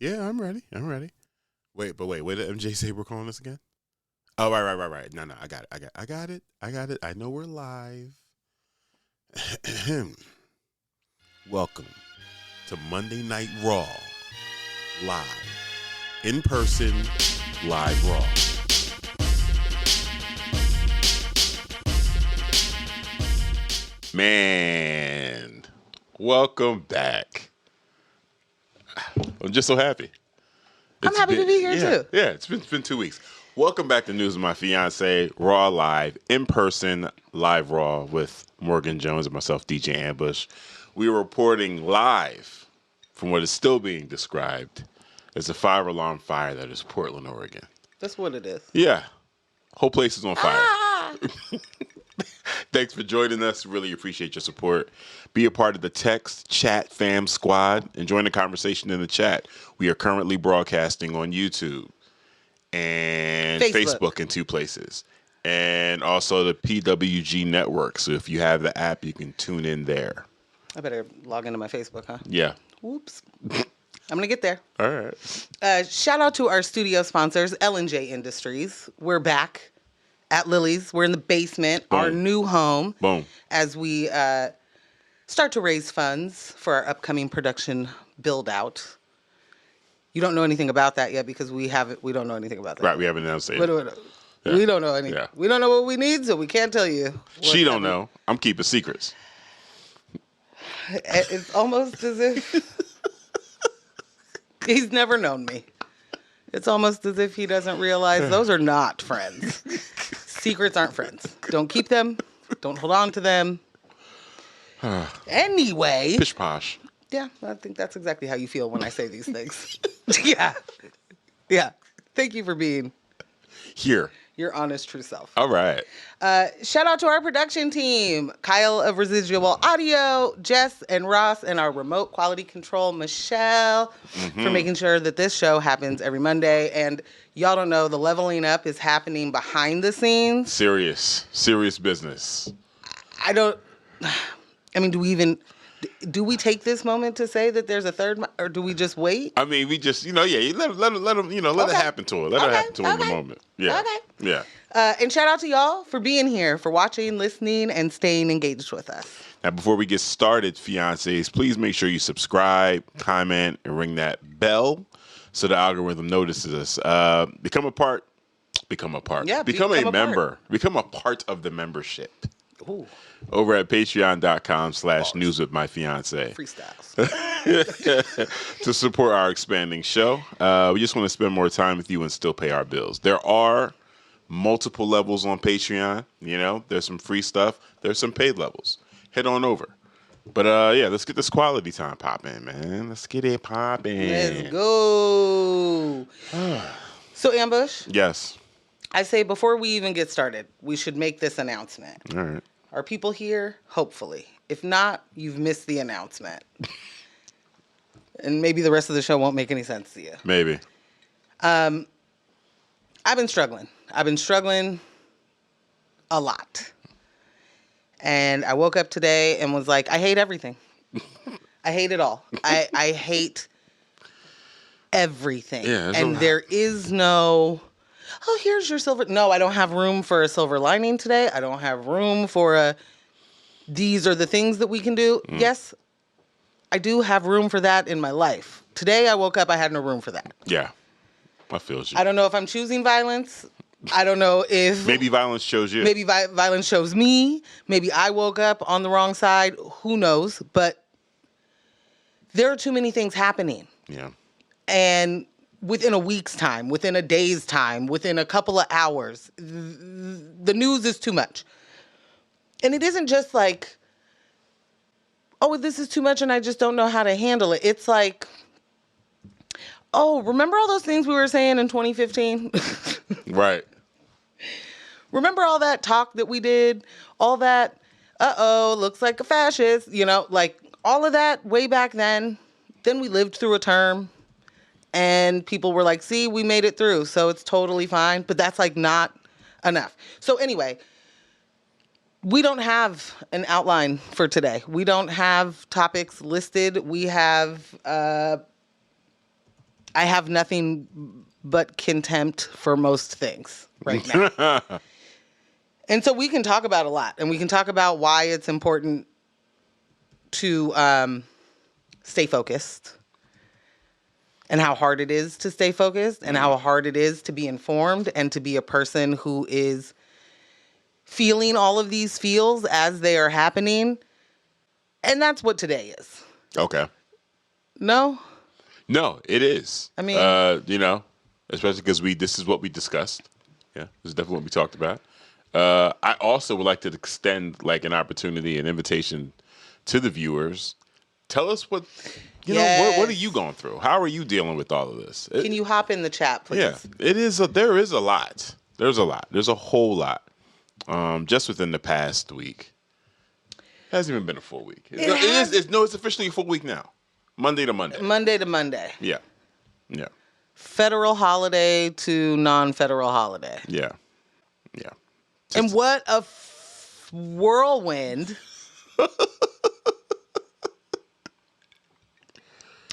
Yeah, I'm ready. Wait, what did MJ say we're calling this again? Oh, right. No, I got it. I know we're live. Welcome to Monday Night Raw. Live. In person, live Raw. Man, welcome back. I'm just so happy. I'm happy to be here too. Yeah, it's been 2 weeks. Welcome back to News of My Fiance, Raw Live, in person, live Raw with Morgan Jones and myself, DJ Ambush. We are reporting live from what is still being described as a 5-alarm fire that is Portland, Oregon. That's what it is. Yeah. Whole place is on fire. Thanks for joining us. Really appreciate your support. Be a part of the text, chat, fam squad, and join the conversation in the chat. We are currently broadcasting on YouTube and Facebook in 2 places. And also the PWG network. So if you have the app, you can tune in there. I better log into my Facebook, huh? Yeah. Whoops. I'm going to get there. All right. Shout out to our studio sponsors, L&J Industries. We're back at Lily's. We're in the basement, Boom. our new home. Boom. As we start to raise funds for our upcoming production build-out. You don't know anything about that yet because we don't know anything about that. Right, we haven't announced it. We don't know anything. Yeah. We don't know what we need, so we can't tell you. She don't know. I'm keeping secrets. It's almost as if he's never known me. It's almost as if he doesn't realize those are not friends. Secrets aren't friends. Don't keep them. Don't hold on to them. Anyway. Pish posh. Yeah, I think that's exactly how you feel when I say these things. Yeah. Thank you for being Here. your honest, true self. All right. Shout out to our production team, Kyle of Residual Audio, Jess and Ross, and our remote quality control, Michelle, for making sure that this show happens every Monday. And y'all don't know, the leveling up is happening behind the scenes. Serious business. Do we take this moment to say that there's a third, or do we just wait? I mean, we just, you let them, let it happen to her. Let it happen to her in the moment. Yeah. Okay. Yeah. And shout out to y'all for being here, for watching, listening, and staying engaged with us. Now, before we get started, fiancés, please make sure you subscribe, comment, and ring that bell so the algorithm notices us. Become a part. Yeah, become a member. Become a part of the membership. Ooh. Over at patreon.com/news with my fiance. Freestyles. To support our expanding show. We just want to spend more time with you and still pay our bills. There are multiple levels on Patreon. There's some free stuff. There's some paid levels. Head on over. But let's get this quality time popping, man. Let's get it popping. Let's go. So, Ambush. Yes. I say before we even get started, we should make this announcement. All right. Are people here? Hopefully. If not, you've missed the announcement. And maybe the rest of the show won't make any sense to you. Maybe. I've been struggling. A lot. And I woke up today and was like, I hate everything. I hate it all. I hate everything. Yeah, and there is no... Oh, here's your silver. No, I don't have room for a silver lining today. I don't have room for these are the things that we can do. Yes, I do have room for that in my life. Today I woke up, I had no room for that. Yeah. I feel you. I don't know if I'm choosing violence. I don't know if... Maybe violence chose you. Maybe violence chose me. Maybe I woke up on the wrong side. Who knows? But there are too many things happening. Yeah. And... within a week's time, within a day's time, within a couple of hours, the news is too much. And it isn't just like, oh, this is too much and I just don't know how to handle it. It's like, oh, remember all those things we were saying in 2015? Right. Remember all that talk that we did? All that, looks like a fascist, like all of that way back then. Then we lived through a term. And people were like, see, we made it through, so it's totally fine. But that's, not enough. So anyway, we don't have an outline for today. We don't have topics listed. We have I have nothing but contempt for most things right now. And so we can talk about a lot, and we can talk about why it's important to stay focused, and how hard it is to stay focused, and how hard it is to be informed and to be a person who is feeling all of these feels as they are happening. And that's what today is. Okay. No? No, it is. I mean, especially because this is what we discussed. Yeah, this is definitely what we talked about. I also would like to extend like an opportunity, an invitation to the viewers. Tell us what are you going through? How are you dealing with all of this? Can you hop in the chat, please? Yeah, there is a lot. There's a lot. There's a whole lot. Just within the past week. It hasn't even been a full week. It's officially a full week now. Monday to Monday. Monday to Monday. Yeah. Yeah. Federal holiday to non-federal holiday. Yeah. Yeah. And what a whirlwind.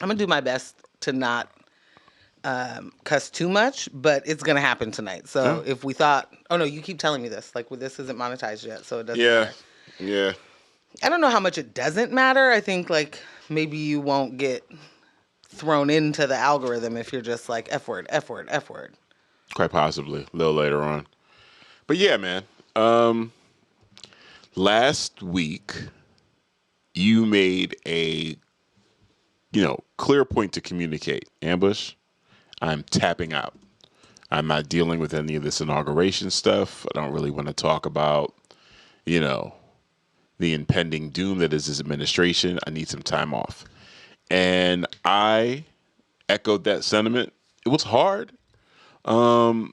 I'm going to do my best to not cuss too much, but it's going to happen tonight. So if we thought, oh no, you keep telling me this, like this isn't monetized yet, so it doesn't matter. Yeah. I don't know how much it doesn't matter. I think like maybe you won't get thrown into the algorithm if you're just like F word, F word, F word. Quite possibly a little later on. But yeah, man. Last week you made a clear point to communicate. Ambush, I'm tapping out. I'm not dealing with any of this inauguration stuff. I don't really want to talk about, the impending doom that is this administration. I need some time off. And I echoed that sentiment. It was hard to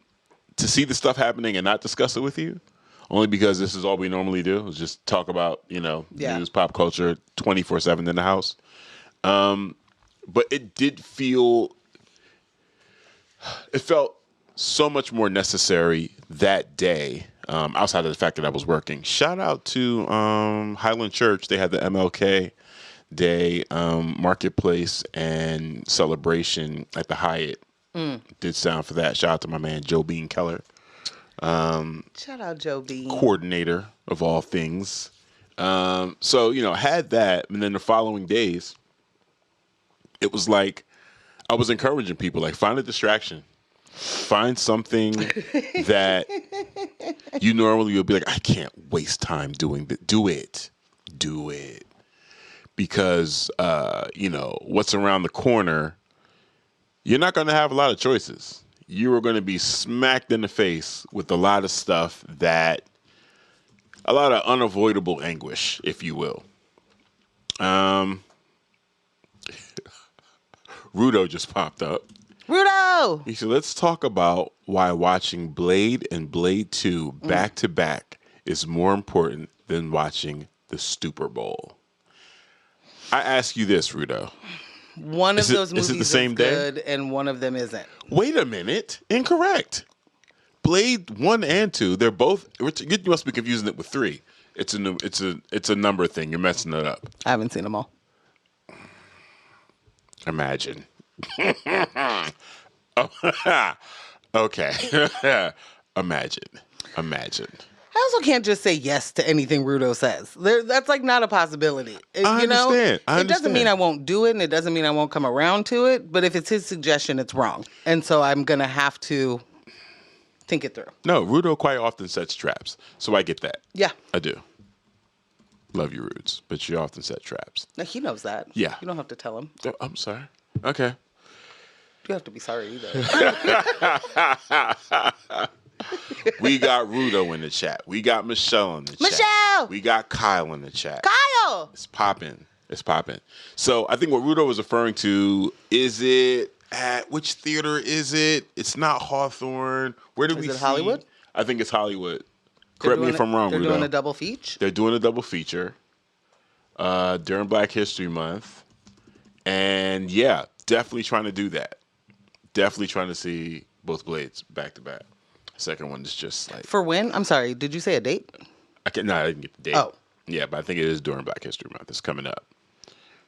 see the stuff happening and not discuss it with you, only because this is all we normally do, is just talk about, news, pop culture, 24/7 in the house. But it felt so much more necessary that day, outside of the fact that I was working. Shout out to Highland Church. They had the MLK Day marketplace and celebration at the Hyatt. Did sound for that. Shout out to my man Joe Bean Keller. Shout out Joe Bean. Coordinator of all things. So, had that, and then the following days, it was like I was encouraging people, like, find a distraction. Find something that you normally would be like, I can't waste time doing that. Do it. Because, what's around the corner, you're not going to have a lot of choices. You are going to be smacked in the face with a lot of stuff a lot of unavoidable anguish, if you will. Rudo just popped up. Rudo! He said, let's talk about why watching Blade and Blade 2 back to back is more important than watching the Super Bowl. I ask you this, Rudo. One of those movies is the same good day? and one of them isn't. Wait a minute. Incorrect. Blade 1 and 2, they're both, you must be confusing it with 3. It's a number thing. You're messing it up. I haven't seen them all. Imagine. Okay. Imagine. I also can't just say yes to anything Rudo says. That's like not a possibility. I understand. It doesn't mean I won't do it, and it doesn't mean I won't come around to it. But if it's his suggestion, it's wrong, and so I'm gonna have to think it through. No, Rudo quite often sets traps, so I get that. Yeah, I do. Love you, Rudes, but you often set traps. no, he knows that. Yeah, you don't have to tell him. Oh, I'm sorry. Okay. You have to be sorry either. We got Rudo in the chat. We got Michelle in the chat. We got Kyle in the chat. Kyle! It's popping. So I think what Rudo was referring to, is it at which theater is it? It's not Hawthorne. Where do we see? Is it Hollywood? I think it's Hollywood. Correct me if I'm wrong, Rudo. They're doing a double feature? They're doing a double feature during Black History Month. And yeah, definitely trying to do that. Definitely trying to see both Blades back to back. Second one is just like... For when? I'm sorry, did you say a date? I didn't get the date. Oh. Yeah, but I think it is during Black History Month. It's coming up.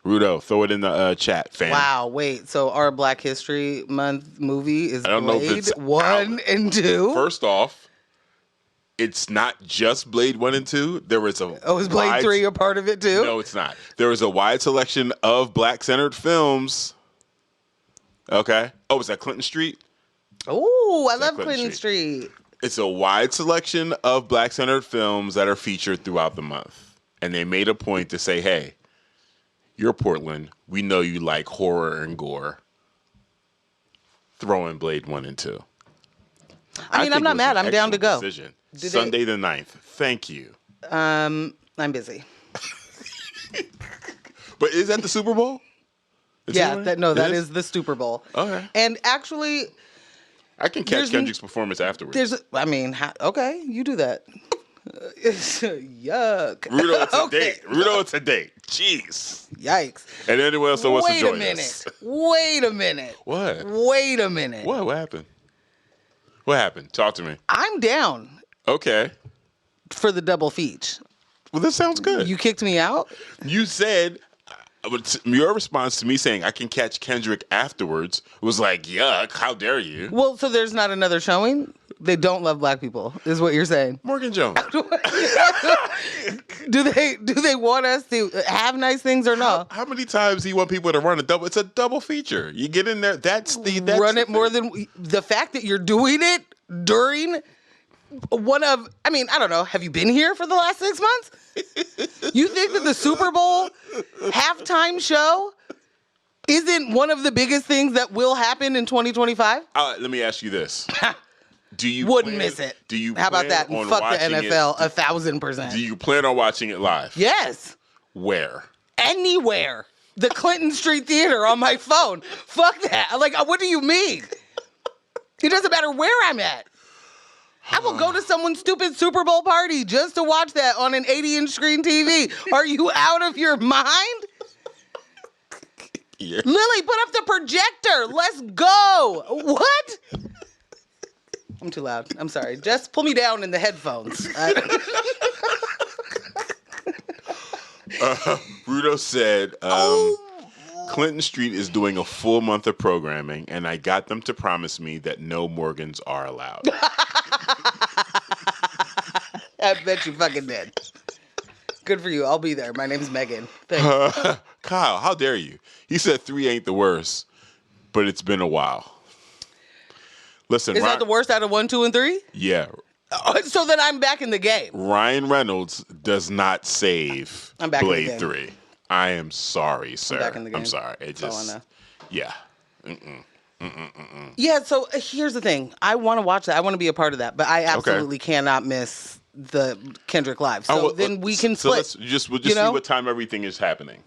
Rudo, throw it in the chat, fam. Wow, wait. So our Black History Month movie is I don't know if it's Blade 1 and 2? First off, it's not just Blade 1 and 2. There was a Oh, is Blade 3 a part of it too? No, it's not. There was a wide selection of black-centered films. Okay. Oh, is that Clinton Street? Oh, I love Clinton Street. It's a wide selection of black-centered films that are featured throughout the month. And they made a point to say, hey, you're Portland. We know you like horror and gore. Throw in Blade 1 and 2. I mean, I'm not mad. I'm down to go. Decision. Sunday the 9th. Thank you. I'm busy. But is that the Super Bowl? That is the Super Bowl. Okay. And actually, I can catch Kendrick's performance afterwards. Okay, you do that. Yuck. Rudo, it's a date. Rudo, it's a date. Jeez. Yikes. And anyone else that wants to join us. Wait a minute. What? Wait a minute. What happened? What happened? Talk to me. I'm down. Okay. For the double feature. Well, this sounds good. You kicked me out? You said, your response to me saying I can catch Kendrick afterwards was like, yuck, how dare you? Well, so there's not another showing? They don't love black people, is what you're saying. Morgan Jones. Do they want us to have nice things or not? How many times do you want people to run a double? It's a double feature. You get in there. That's run it more than the fact that you're doing it during one of. I mean, I don't know. Have you been here for the last 6 months? You think that the Super Bowl halftime show isn't one of the biggest things that will happen in 2025? Let me ask you this. Wouldn't miss it. Do you? How about that? And fuck the NFL 1,000%. Do you plan on watching it live? Yes. Where? Anywhere. The Clinton Street Theater on my phone. Fuck that. Like, what do you mean? It doesn't matter where I'm at. I will go to someone's stupid Super Bowl party just to watch that on an 80-inch screen TV. Are you out of your mind? Yeah. Lily, put up the projector. Let's go. What? I'm too loud. I'm sorry. Just pull me down in the headphones. Rudo said, Clinton Street is doing a full month of programming, and I got them to promise me that no Morgans are allowed. I bet you fucking did. Good for you. I'll be there. My name's Megan. Thanks. Kyle, how dare you? He said 3 ain't the worst, but it's been a while. Listen, is that the worst out of 1, 2, and 3? Yeah. So then I'm back in the game. Ryan Reynolds does not save Blade 3. I am sorry, sir. I'm back in the game. I'm sorry. It That's all I know. Yeah. Yeah, so here's the thing. I want to watch that. I want to be a part of that, but I absolutely cannot miss the Kendrick Live. So then we can split. So we'll just see what time everything is happening.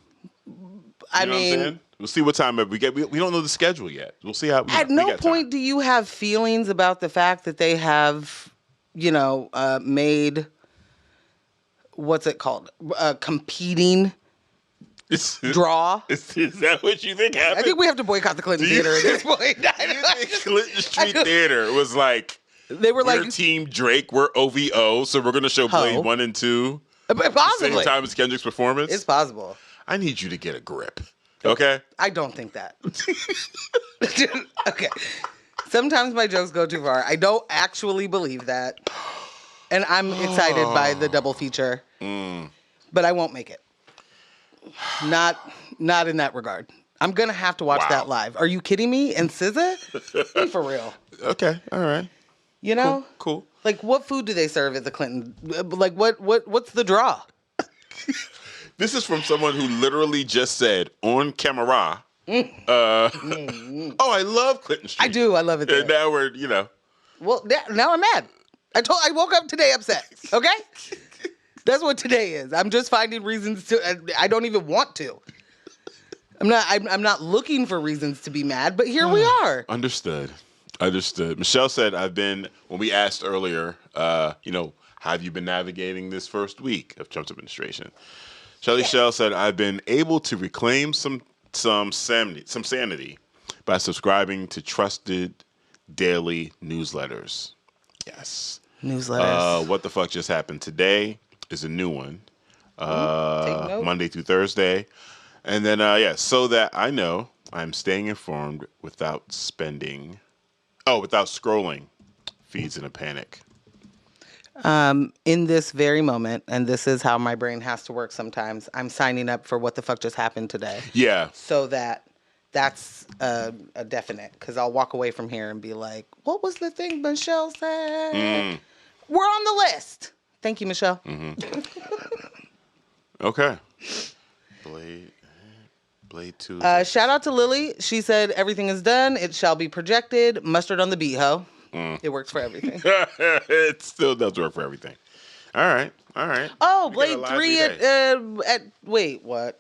I mean, we'll see what time we get. We don't know the schedule yet. We'll see how. At no point do you have feelings about the fact that they have, made what's it called? Competing draw. Is that what you think happened? I think we have to boycott the Clinton Theater at this point. Clinton Street Theater was like, they were we're Team Drake, we're OVO, so we're going to show Blade 1 and 2 possibly. At the same time as Kendrick's performance. It's possible. I need you to get a grip. Okay? I don't think that. Okay. Sometimes my jokes go too far. I don't actually believe that. And I'm excited by the double feature. But I won't make it. Not in that regard. I'm going to have to watch that live. Are you kidding me? And SZA? Be for real. Okay. All right. You know? Cool. Like, what food do they serve at the Clinton? Like, what's the draw? This is from someone who literally just said on camera, oh, I love Clinton Street. I do. I love it there. And now we're, Well, now I'm mad. I woke up today upset. Okay? That's what today is. I'm just finding reasons to. I don't even want to. I'm not looking for reasons to be mad, but here we are. Understood. Michelle said, when we asked earlier, how have you been navigating this first week of Trump's administration? Shelly Shell said, I've been able to reclaim some sanity by subscribing to trusted daily newsletters. Yes. Newsletters. What the fuck just happened today is a new one. Monday through Thursday. And then, so that I know I'm staying informed without without scrolling feeds in a panic. In this very moment, and this is how my brain has to work sometimes, I'm signing up for what the fuck just happened today. Yeah. So that's a definite, because I'll walk away from here and be like, what was the thing Michelle said? We're on the list. Thank you, Michelle. Okay. Blade 2. Shout out to Lily. She said everything is done. It shall be projected. Mustard on the beat, ho. It works for everything. It still does work for everything. All right. Oh, Blade 3 at wait, what?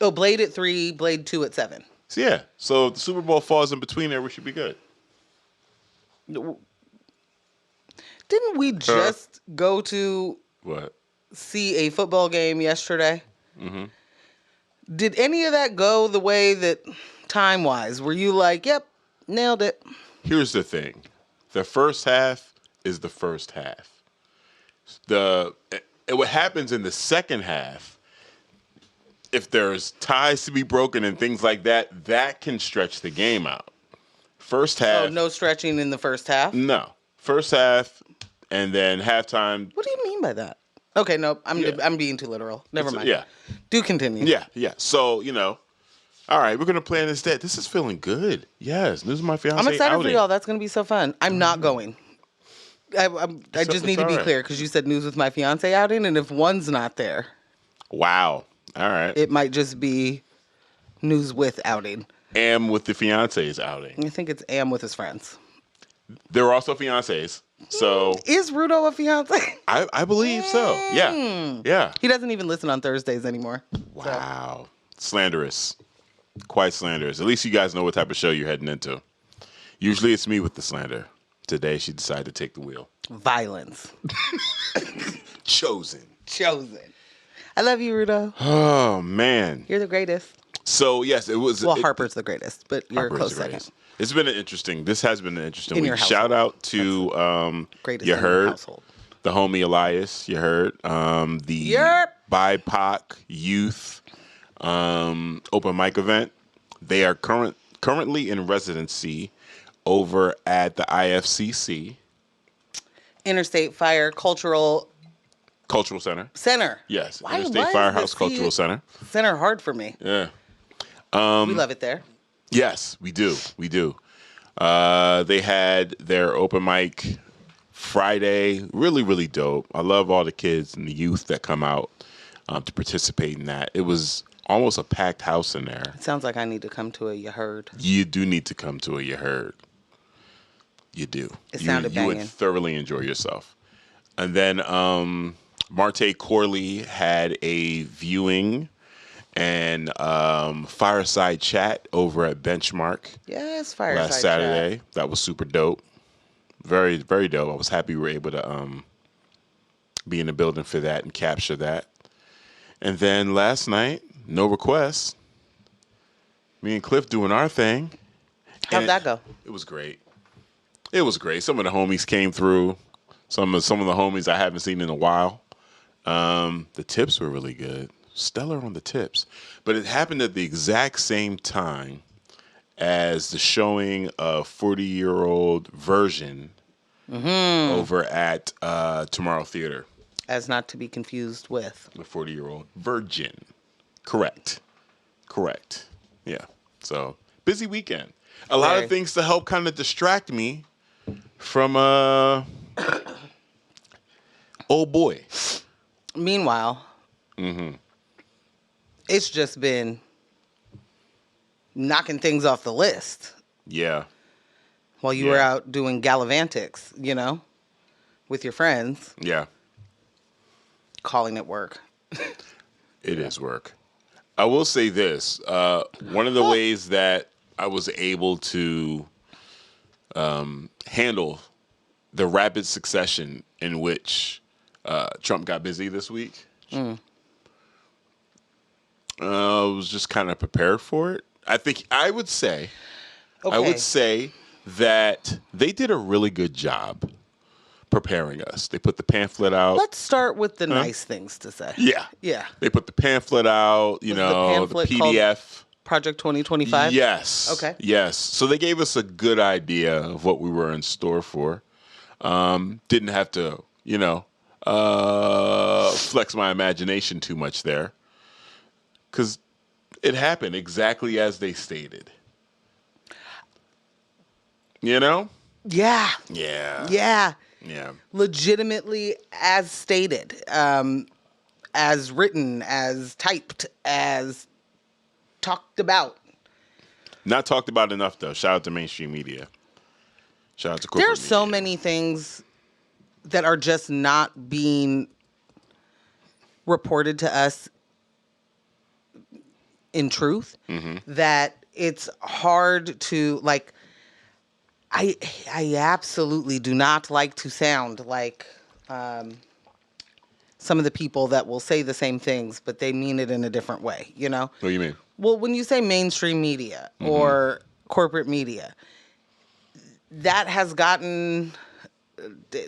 Oh, Blade at 3, Blade 2 at 7. So yeah. So if the Super Bowl falls in between there, we should be good. Didn't we just go to What? see a football game yesterday? Did any of that go the way that time-wise? Were you like, yep, nailed it? Here's the thing. The first half is the first half. What happens in the second half, if there's ties to be broken and things like that, that can stretch the game out. First half. Oh, no stretching in the first half? No. First half, and then halftime. What do you mean by that? Okay, no, I'm being too literal. Never mind. Yeah. Do continue. Yeah. So, all right, we're going to plan this day. This is feeling good. Yes, News of My Fiance I'm excited outing. for y'all. That's going to be so fun. I'm not going. I just need to be clear, because you said News with My Fiance outing, and if one's not there. Wow. All right. It might just be News with outing. Am with the fiancés outing. I think it's Am with his friends. They're also fiancés. So is Rudo a fiance? I believe so. Yeah. He doesn't even listen on Thursdays anymore. Wow. Slanderous. Quite slanderous. At least you guys know what type of show you're heading into. Usually it's me with the slander. Today she decided to take the wheel. Violence. Chosen. I love you, Rudo. Oh, man. You're the greatest. So, yes, it was... Well, Harper's the greatest, but you're a close second. This has been an interesting in week. Your Shout out to greatest you in heard your household. The homie Elias. You heard the BIPOC youth open mic event. They are currently in residency over at the IFCC, Interstate Fire Cultural Center. Yes, Interstate Firehouse Cultural Center. Center hard for me. Yeah. We love it there. Yes, we do. They had their open mic Friday. Really, really dope. I love all the kids and the youth that come out to participate in that. It was almost a packed house in there. It sounds like I need to come to a You Heard. You do need to come to a You Heard. You do. It sounded banging. You would thoroughly enjoy yourself. And then Marte Corley had a viewing and fireside chat over at Benchmark. Yes, fireside last Saturday. Chat. That was super dope. Very, very dope. I was happy we were able to be in the building for that and capture that. And then last night, no requests. Me and Cliff doing our thing. How'd that go? It was great. Some of the homies came through. Some of the homies I haven't seen in a while. The tips were really good. Stellar on the tips. But it happened at the exact same time as the showing of 40-year-old version over at Tomorrow Theater. As not to be confused with the 40-year-old virgin. Correct. Yeah. So busy weekend. A lot of things to help kind of distract me from old boy. Meanwhile, it's just been knocking things off the list. Yeah. While you were out doing gallivantics, with your friends. Yeah. Calling it work. It is work. I will say this. One of the ways that I was able to handle the rapid succession in which Trump got busy this week, I was just kind of prepared for it. I would say that they did a really good job preparing us. They put the pamphlet out. Let's start with the nice things to say. Yeah. Yeah. They put the pamphlet out, Was the pamphlet the PDF. Project 2025? Yes. Okay. Yes. So they gave us a good idea of what we were in store for. Didn't have to, flex my imagination too much there. Because it happened exactly as they stated. You know? Yeah. Yeah. Yeah. Yeah. Legitimately as stated, as written, as typed, as talked about. Not talked about enough, though. Shout out to mainstream media. Shout out to corporate There are so media. many things that are just not being reported to us in truth that it's hard to, like, I absolutely do not like to sound like some of the people that will say the same things, but they mean it in a different way, What do you mean? Well, when you say mainstream media or corporate media, that has gotten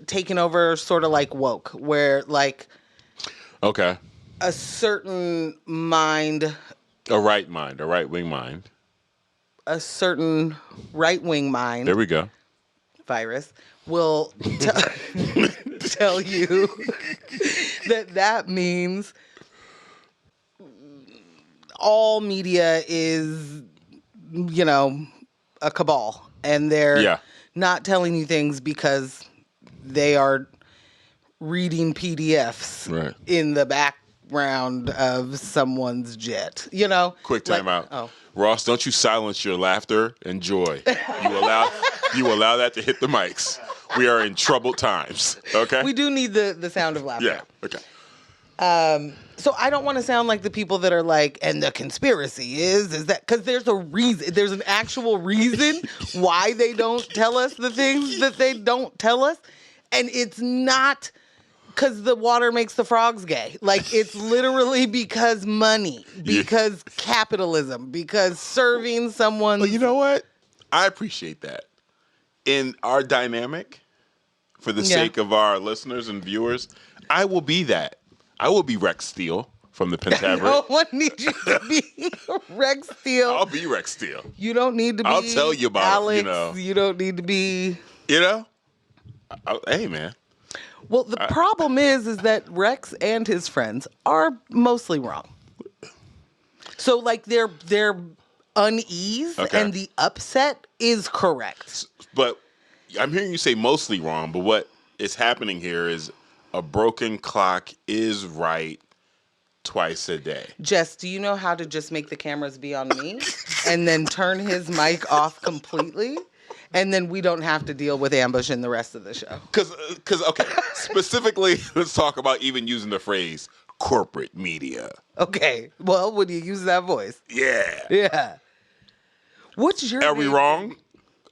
taken over sort of like woke, where like Okay. a certain mind, A right-wing mind. a certain right-wing mind There we go. virus will tell you that means all media is, a cabal, and they're not telling you things because they are reading PDFs in the background of someone's jet. Quick time out. Oh. Ross, don't you silence your laughter and joy. You allow that to hit the mics. We are in troubled times. Okay? We do need the sound of laughter. Yeah. Okay. So I don't want to sound like the people that are like, and the conspiracy is that, because there's a reason, there's an actual reason why they don't tell us the things that they don't tell us. And it's not because the water makes the frogs gay. Like, it's literally because money, because capitalism, because serving someone. Well, you know what? I appreciate that. In our dynamic, for the sake of our listeners and viewers, I will be that. I will be Rex Steele from the Pentaverate. No one needs you to be Rex Steele. I'll be Rex Steele. You don't need to be I'll tell you about Alex. it, You don't need to be. Hey, man. Well, the problem is that Rex and his friends are mostly wrong. So, like, their unease and the upset is correct. But I'm hearing you say mostly wrong, but what is happening here is a broken clock is right twice a day. Jess, do you know how to just make the cameras be on me and then turn his mic off completely? And then we don't have to deal with ambush in the rest of the show. Because okay, specifically, let's talk about even using the phrase corporate media. Okay, well, when you use that voice. Yeah. Yeah. What's your... Are we wrong?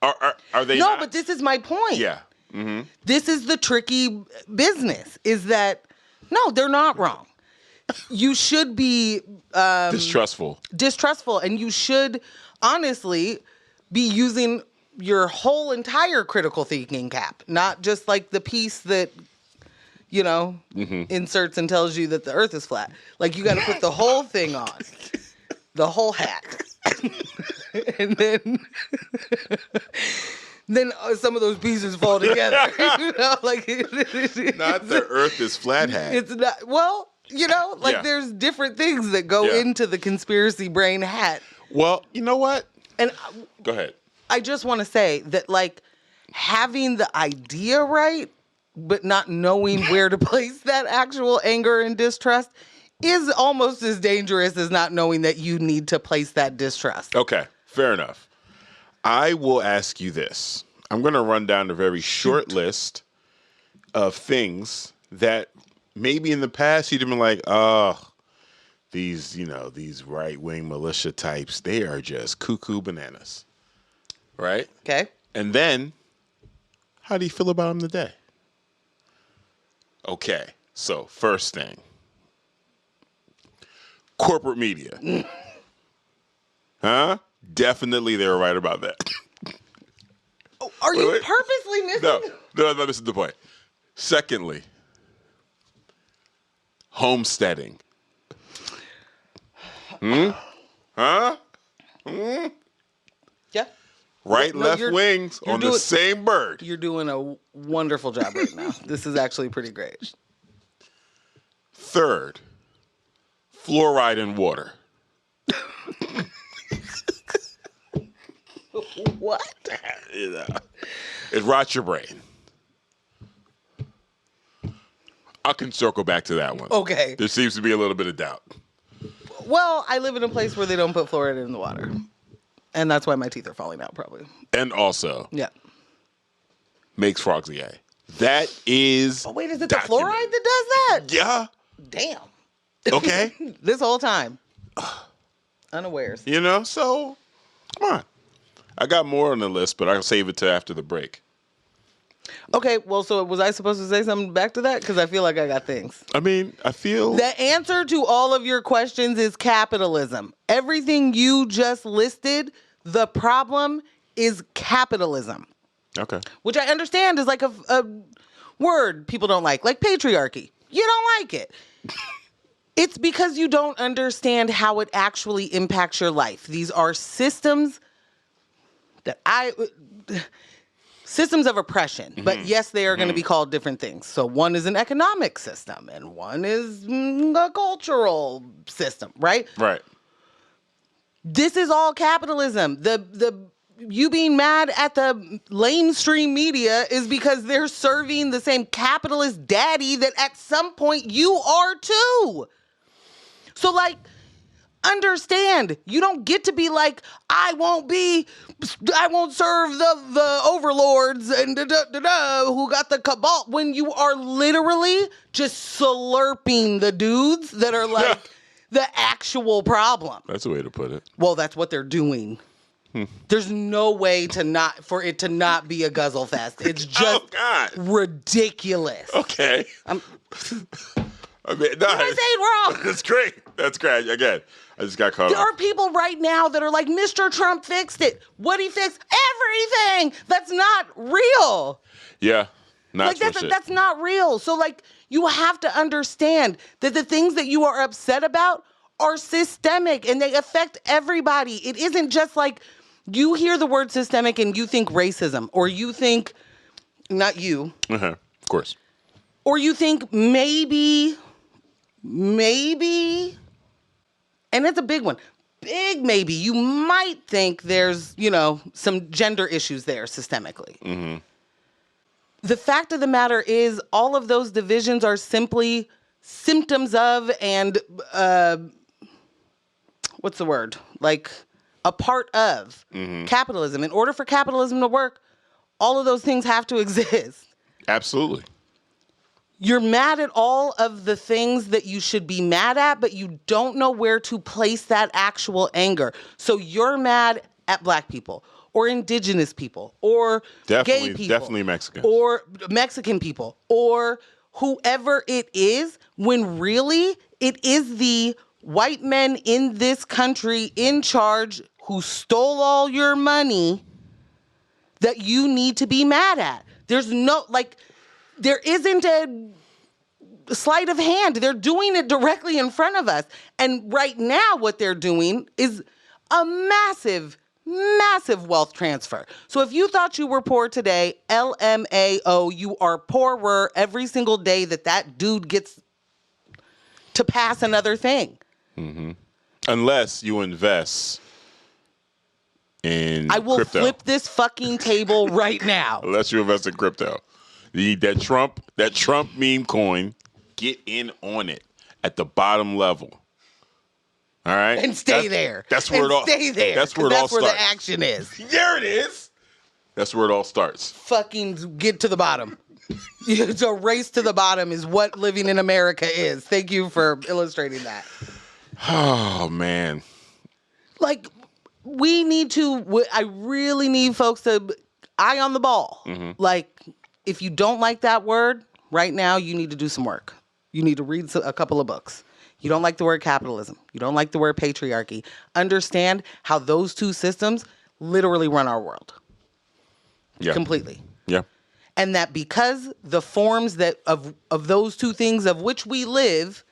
Are they No, not? but this is my point. Yeah. Mm-hmm. This is the tricky business, is that, no, they're not wrong. You should be... Distrustful, and you should honestly be using your whole entire critical thinking cap, not just like the piece that, inserts and tells you that the earth is flat. Like, you got to put the whole thing on, the whole hat. And then some of those pieces fall together. Like not the earth is flat hat. It's not, well, there's different things that go into the conspiracy brain hat. Well, you know what? And go ahead. I just want to say that, like, having the idea right, but not knowing where to place that actual anger and distrust is almost as dangerous as not knowing that you need to place that distrust. Okay, fair enough. I will ask you this. I'm going to run down a very short list of things that maybe in the past you'd have been like, oh, these right-wing militia types, they are just cuckoo bananas. Right? Okay. And then, how do you feel about them today? Okay, so first thing. Corporate media. Huh? Definitely they were right about that. Oh, are you purposely missing? No, I'm not missing the point. Secondly, homesteading. Huh? Yeah. Right, No, left wings on the same bird. You're doing a wonderful job right now. This is actually pretty great. Third, fluoride in water. What? It rots your brain. I can circle back to that one. Okay. There seems to be a little bit of doubt. Well, I live in a place where they don't put fluoride in the water. And that's why my teeth are falling out, probably. And also, yeah, makes frogs gay. That is. Oh, wait, is it documented. The fluoride that does that? Yeah. Damn. Okay. This whole time. Unawares. You know, so come on. I got more on the list, but I'll save it to after the break. Okay, well, so was I supposed to say something back to that? Because I feel like I got things. I mean, I feel... The answer to all of your questions is capitalism. Everything you just listed, the problem is capitalism. Okay. Which I understand is like a word people don't like patriarchy. You don't like it. It's because you don't understand how it actually impacts your life. These are systems systems of oppression. Mm-hmm. But yes, they are going to be called different things. So one is an economic system and one is a cultural system, right? Right. This is all capitalism. The you being mad at the mainstream media is because they're serving the same capitalist daddy that at some point you are too. So understand, you don't get to be like, I won't serve the overlords and who got the cabal, when you are literally just slurping the dudes that are like the actual problem. That's a way to put it. Well, that's what they're doing. There's no way for it to not be a guzzle fest. It's just ridiculous. Okay. I mean, no, did I say it wrong? That's great. That's great. Again, I just got caught There off. are people right now that are like, Mr. Trump fixed it. What'd he fix? Everything. That's not real. Yeah. That's not real. So you have to understand that the things that you are upset about are systemic and they affect everybody. It isn't just like you hear the word systemic and you think racism, or you think, not you. Of course. Or you think maybe, and it's a big one, maybe, you might think there's, some gender issues there systemically. Mm-hmm. The fact of the matter is all of those divisions are simply symptoms of and, what's the word? A part of capitalism. In order for capitalism to work, all of those things have to exist. Absolutely. You're mad at all of the things that you should be mad at, but you don't know where to place that actual anger. So you're mad at black people or indigenous people or gay people. Definitely Mexicans. Or Mexican people or whoever it is, when really it is the white men in this country in charge who stole all your money that you need to be mad at. There's no, there isn't a sleight of hand. They're doing it directly in front of us. And right now what they're doing is a massive, massive wealth transfer. So if you thought you were poor today, LMAO, you are poorer every single day that dude gets to pass another thing. Mm-hmm. Unless you invest in I will crypto. Flip this fucking table right now. Unless you invest in crypto. That Trump meme coin, get in on it at the bottom level. All right? And stay there. That's where it all stay there. That's where it all starts. That's where the action is. There it is. That's where it all starts. Fucking get to the bottom. It's a race to the bottom is what living in America is. Thank you for illustrating that. Oh, man. We need to, I really need folks to eye on the ball. Mm-hmm. If you don't like that word, right now you need to do some work. You need to read a couple of books. You don't like the word capitalism. You don't like the word patriarchy. Understand how those two systems literally run our world. Yeah. Completely. Yeah. And that because the forms that of those two things of which we live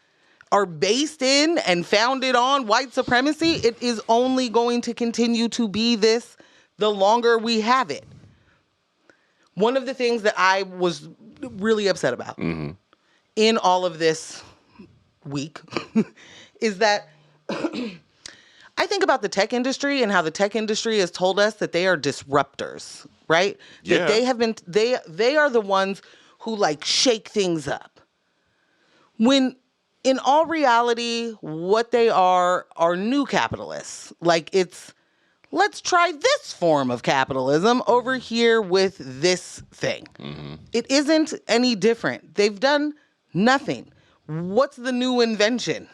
are based in and founded on white supremacy, it is only going to continue to be this the longer we have it. One of the things that I was really upset about in all of this week is that I think about the tech industry and how the tech industry has told us that they are disruptors, right? Yeah. That they have been, they are the ones who like shake things up. When in all reality, what they are new capitalists. Like it's, let's try this form of capitalism over here with this thing. It isn't any different. They've done nothing. What's the new invention?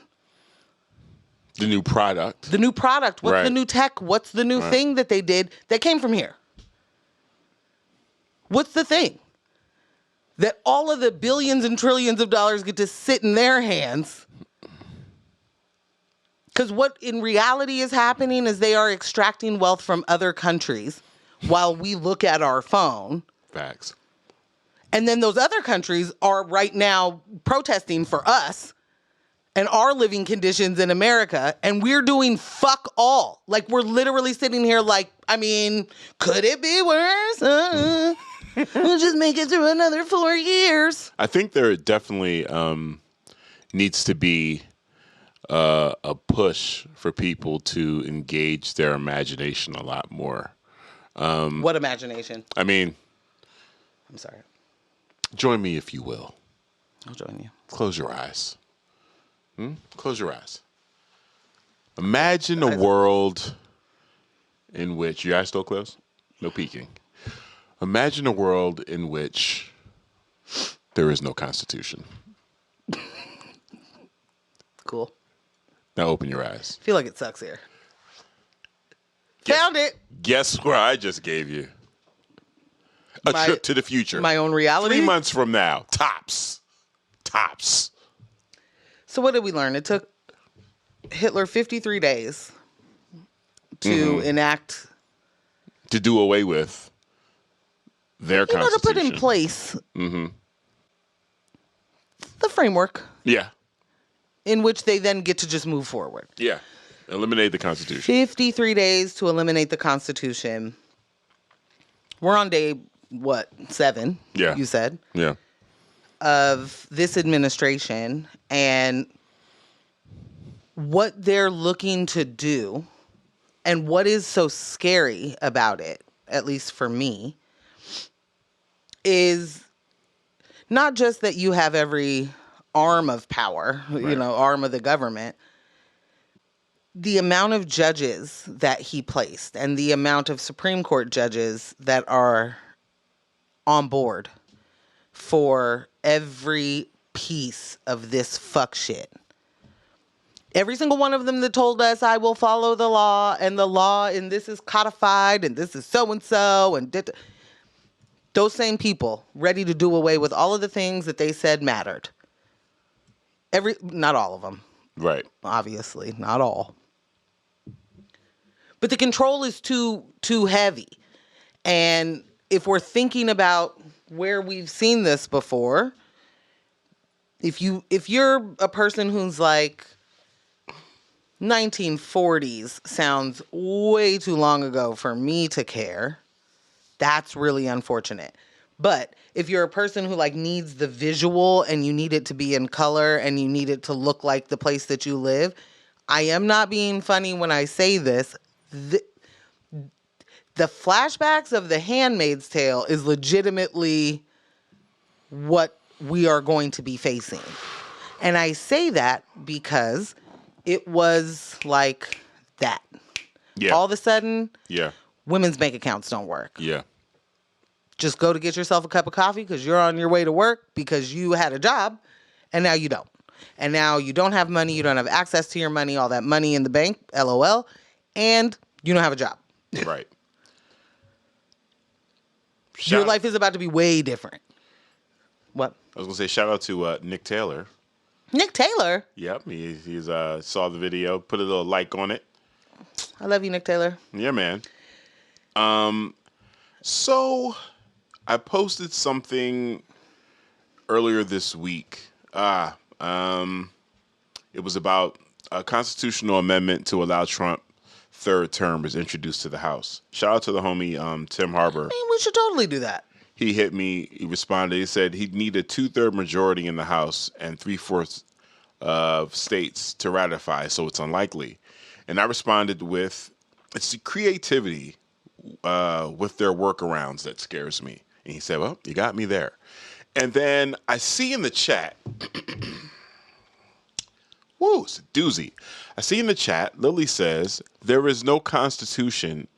The new product. The new product. What's Right. the new tech? What's the new thing that they did that came from here? What's the thing? That all of the billions and trillions of dollars get to sit in their hands. Because what in reality is happening is they are extracting wealth from other countries while we look at our phone. Facts. And then those other countries are right now protesting for us and our living conditions in America, and we're doing fuck all. Like, we're literally sitting here like, I mean, could it be worse? We'll just make it through another 4 years. I think there definitely needs to be a push for people to engage their imagination a lot more. What imagination? I mean, I'm sorry. join me if you will. I'll join you. Close your eyes. Close your eyes. Imagine a world in which your eyes still closed? No peeking. Imagine a world in which there is no constitution. Cool. Now open your eyes. I feel like it sucks here. Found it. Guess where I just gave you? A trip to the future. My own reality. 3 months from now. Tops. Tops. So what did we learn? It took Hitler 53 days to enact. To do away with their constitution. To put in place the framework. Yeah. In which they then get to just move forward. Yeah. Eliminate the Constitution. 53 days to eliminate the Constitution. We're on day, 7? Yeah. You said? Yeah. Of this administration, and what they're looking to do, and what is so scary about it, at least for me, is not just that you have every arm of power, Right. arm of the government, the amount of judges that he placed and the amount of Supreme Court judges that are on board for every piece of this fuck shit. Every single one of them that told us, I will follow the law, and this is codified, and this is so-and-so, and those same people ready to do away with all of the things that they said mattered. Not all of them. Right. Obviously, not all. But the control is too heavy. And if we're thinking about where we've seen this before, if you're a person who's like 1940s sounds way too long ago for me to care, that's really unfortunate. But if you're a person who like needs the visual and you need it to be in color and you need it to look like the place that you live, I am not being funny when I say this. The flashbacks of The Handmaid's Tale is legitimately what we are going to be facing. And I say that because it was like that. Yeah. All of a sudden, Yeah. women's bank accounts don't work. Yeah. Just go to get yourself a cup of coffee because you're on your way to work because you had a job and now you don't. And now you don't have money. You don't have access to your money, all that money in the bank, LOL, and you don't have a job. Right. Your life is about to be way different. What? I was going to say shout out to Nick Taylor. Nick Taylor? Yep. He's saw the video, put a little like on it. I love you, Nick Taylor. Yeah, man. So I posted something earlier this week. It was about a constitutional amendment to allow Trump third term is introduced to the House. Shout out to the homie Tim Harbour. I mean, we should totally do that. He hit me. He responded. He said he'd need a 2/3 majority in the House and 3/4 of states to ratify, so it's unlikely. And I responded with, it's the creativity with their workarounds that scares me. And he said, well, you got me there. And then I see in the chat, woo, it's a doozy. I see in the chat, Lily says, there is no constitution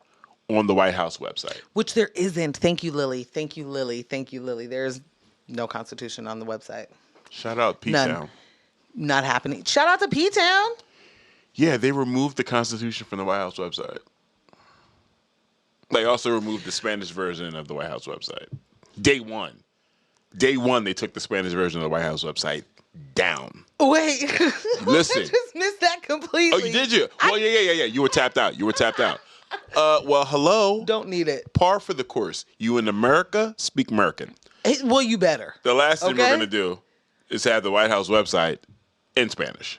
on the White House website. Which there isn't. Thank you, Lily. Thank you, Lily. Thank you, Lily. There's no constitution on the website. Shout out P-Town. Not happening. Shout out to P-Town. Yeah, they removed the Constitution from the White House website. They also removed the Spanish version of the White House website. Day one, they took the Spanish version of the White House website down. Wait. Listen. I just missed that completely. Oh, did you? Well, yeah. You were tapped out. Well, hello. Don't need it. Par for the course. You in America, speak American. Well, you better. The last thing we're going to do is have the White House website in Spanish.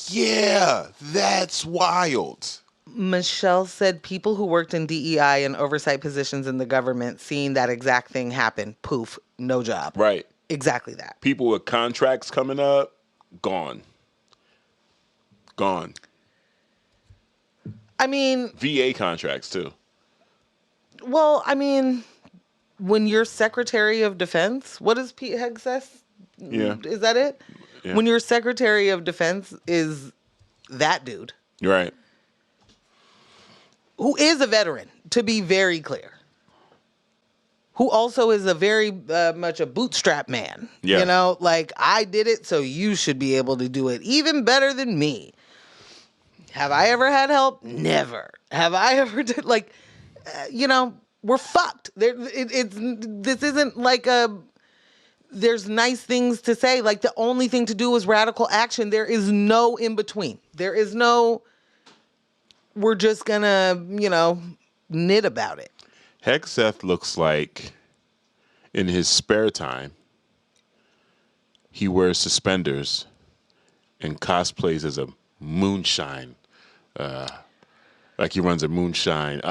Yeah, that's wild. Michelle said people who worked in DEI and oversight positions in the government seeing that exact thing happen. Poof, no job. Right. Exactly that. People with contracts coming up, gone. I mean... VA contracts, too. Well, I mean, when you're Secretary of Defense, what does Pete Hegseth? Yeah. Is that it? Yeah. When your Secretary of Defense is that dude. You're right. Who is a veteran, to be very clear. Who also is a very much a bootstrap man. Yeah. You know, like, I did it, so you should be able to do it even better than me. Have I ever had help? Never. Have I ever did, like, we're fucked. This isn't like there's nice things to say. Like, the only thing to do is radical action. There is no in between. There is no, we're just gonna, knit about it. Hegseth looks like in his spare time, he wears suspenders and cosplays as a moonshine, like he runs a moonshine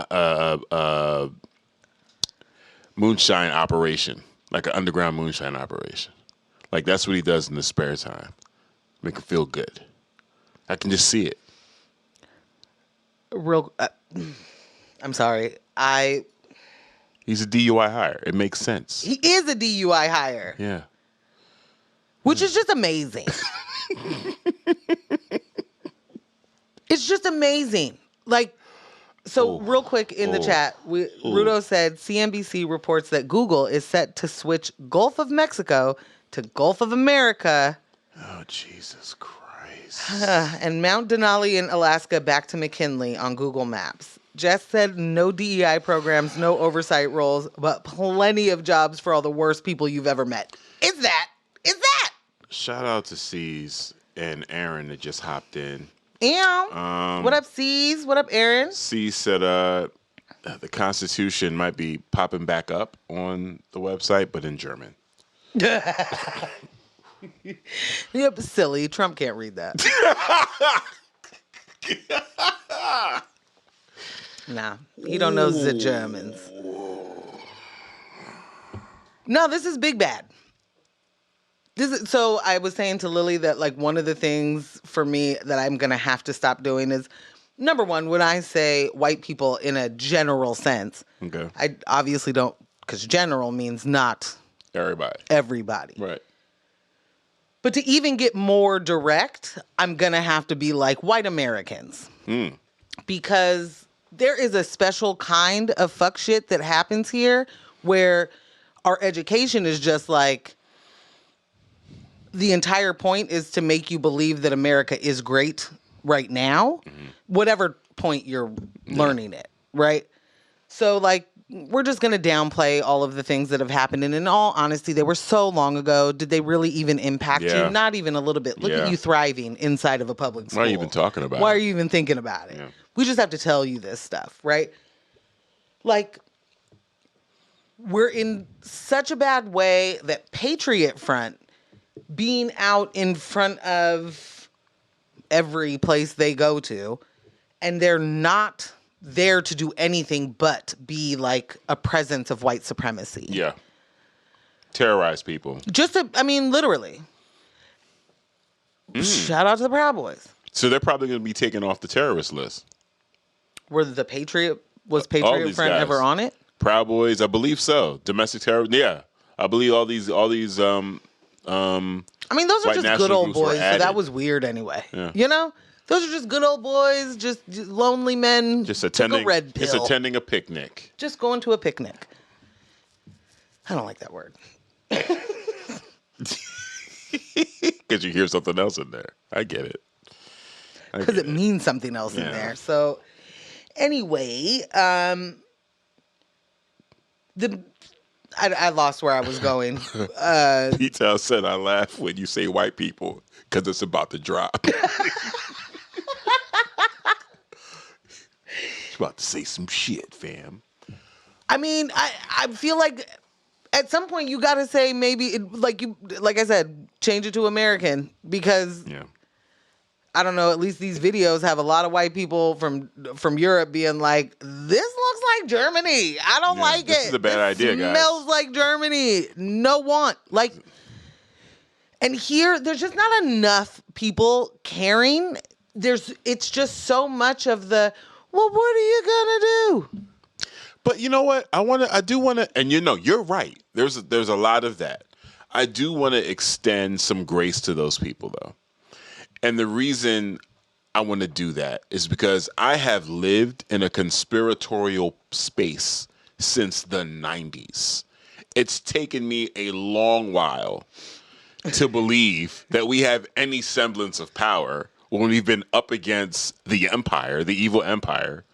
operation, like an underground moonshine operation. Like, that's what he does in his spare time. Make him feel good. I can just see it. I'm sorry. He's a DUI hire. It makes sense. He is a DUI hire. Yeah. Which is just amazing. It's just amazing. Like, so real quick in the chat, Rudo said CNBC reports that Google is set to switch Gulf of Mexico to Gulf of America. Oh, Jesus Christ. And Mount Denali in Alaska back to McKinley on Google Maps. Jess said no DEI programs, no oversight roles, but plenty of jobs for all the worst people you've ever met. Is that? Shout out to C's and Aaron that just hopped in. What up, C's? What up, Aaron? C said the Constitution might be popping back up on the website, but in German. Yep, silly. Trump can't read that. Nah, he don't know the Germans. No, this is big bad. So I was saying to Lily that, like, one of the things for me that I'm going to have to stop doing is, number one, when I say white people in a general sense, okay, I obviously don't, because general means not everybody. Right. But to even get more direct, I'm going to have to be like white Americans. Because there is a special kind of fuck shit that happens here where our education is just like, the entire point is to make you believe that America is great right now, whatever point you're learning it, right? So, like, we're just going to downplay all of the things that have happened. And in all honesty, they were so long ago. Did they really even impact you? Not even a little bit. Look at you thriving inside of a public school. Why are you even talking about it? Why are you even thinking about it? Yeah. We just have to tell you this stuff, right? Like, we're in such a bad way that Patriot Front being out in front of every place they go to, and they're not there to do anything but be like a presence of white supremacy. Yeah. Terrorize people. Literally. Shout out to the Proud Boys. So they're probably going to be taken off the terrorist list. Was Patriot Front guys. ever on it? Proud Boys, I believe so. Domestic terror, yeah. I believe all these those are just good old boys, so that was weird anyway. Yeah. You know? Those are just good old boys, just lonely men. Just attending a red pill. Just attending a picnic. Just going to a picnic. I don't like that word. Because you hear something else in there. I get it. Because it means something else in there. So, anyway, I lost where I was going. P-Town said I laugh when you say white people because it's about to drop. She's about to say some shit, fam. I mean, I feel like at some point you got to say maybe, like I said, change it to American because... Yeah. I don't know, at least these videos have a lot of white people from Europe being like, this looks like Germany. I don't like it. This is a bad idea, guys. Smells like Germany. No want. Like, and here, there's just not enough people caring. It's just so much of the, well, what are you going to do? But you know what? I do want to, and you're right. There's a lot of that. I do want to extend some grace to those people, though. And the reason I want to do that is because I have lived in a conspiratorial space since the 90s. It's taken me a long while to believe that we have any semblance of power when we've been up against the empire, the evil empire,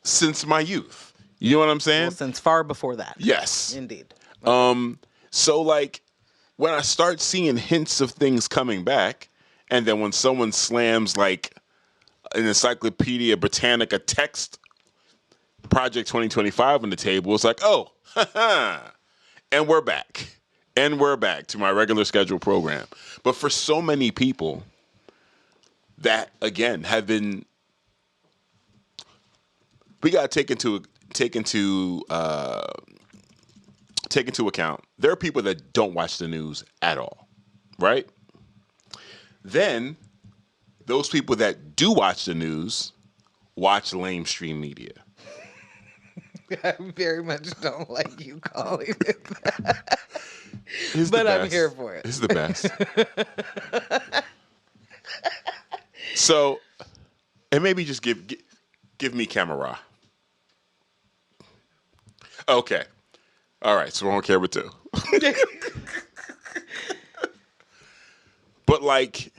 since my youth. You know what I'm saying? Well, since far before that. Yes. Indeed. So, like, when I start seeing hints of things coming back, and then when someone slams like an Encyclopedia Britannica text Project 2025 on the table, it's like, oh, and we're back. And we're back to my regular scheduled program. But for so many people that, again, have been, we got to take into account, there are people that don't watch the news at all, right? Then, those people that do watch the news watch lamestream media. I very much don't like you calling it that. But I'm here for it. It's the best. So, and maybe just give me camera. Okay. All right, so we're on camera too. But like,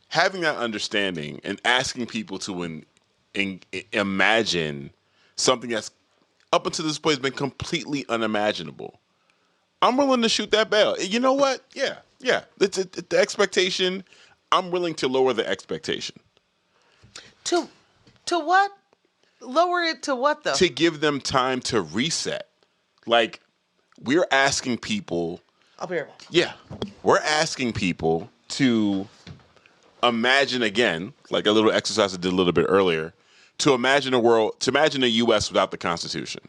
having that understanding and asking people to imagine something that's up until this point has been completely unimaginable. I'm willing to shoot that bell. You know what? Yeah. It's the expectation. I'm willing to lower the expectation. To what? Lower it to what though? To give them time to reset. Like, we're asking people. I'll be right back. Yeah. We're asking people to imagine again, like a little exercise I did a little bit earlier, to imagine a U.S. without the Constitution.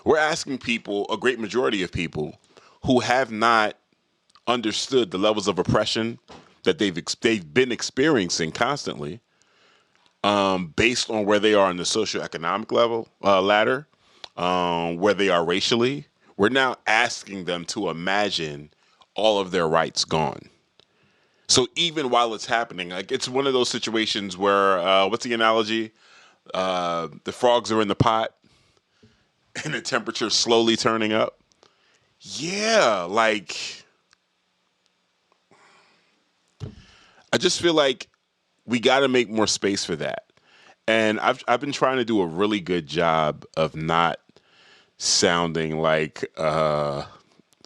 We're asking people, a great majority of people, who have not understood the levels of oppression that they've been experiencing constantly, based on where they are in the socioeconomic level ladder, where they are racially. We're now asking them to imagine all of their rights gone. So even while it's happening, like it's one of those situations where, what's the analogy? The frogs are in the pot and the temperature's slowly turning up. Yeah, like, I just feel like we got to make more space for that. And I've been trying to do a really good job of not sounding like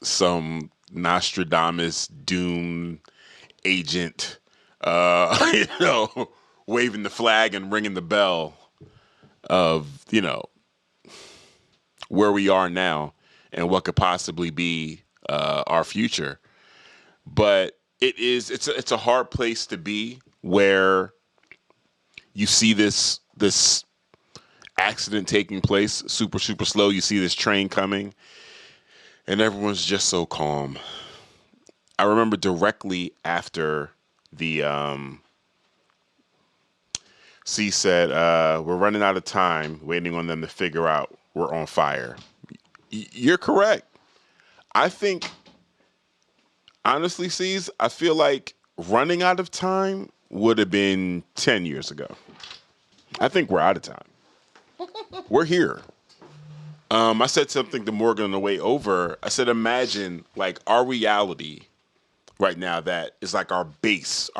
some Nostradamus doom agent, waving the flag and ringing the bell of, where we are now and what could possibly be our future. But it's a hard place to be where you see this accident taking place super, super slow. You see this train coming and everyone's just so calm. I remember directly after the C said, we're running out of time, waiting on them to figure out we're on fire. You're correct. I think, honestly, C's, I feel like running out of time would have been 10 years ago. I think we're out of time. We're here. I said something to Morgan on the way over. I said, imagine like our reality right now that is like our base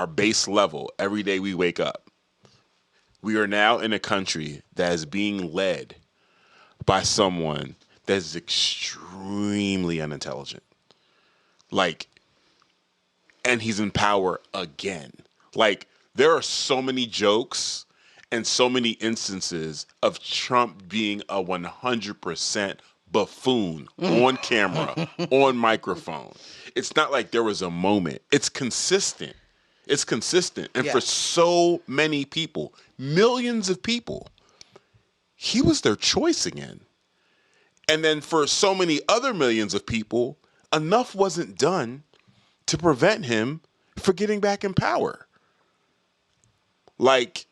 level every day we wake up. We are now in a country that is being led by someone that is extremely unintelligent. Like, and he's in power again. Like, there are so many jokes and so many instances of Trump being a 100% buffoon on camera, on microphone. It's not like there was a moment. It's consistent. It's consistent. And for so many people, millions of people, he was their choice again. And then for so many other millions of people, enough wasn't done to prevent him from getting back in power. Like,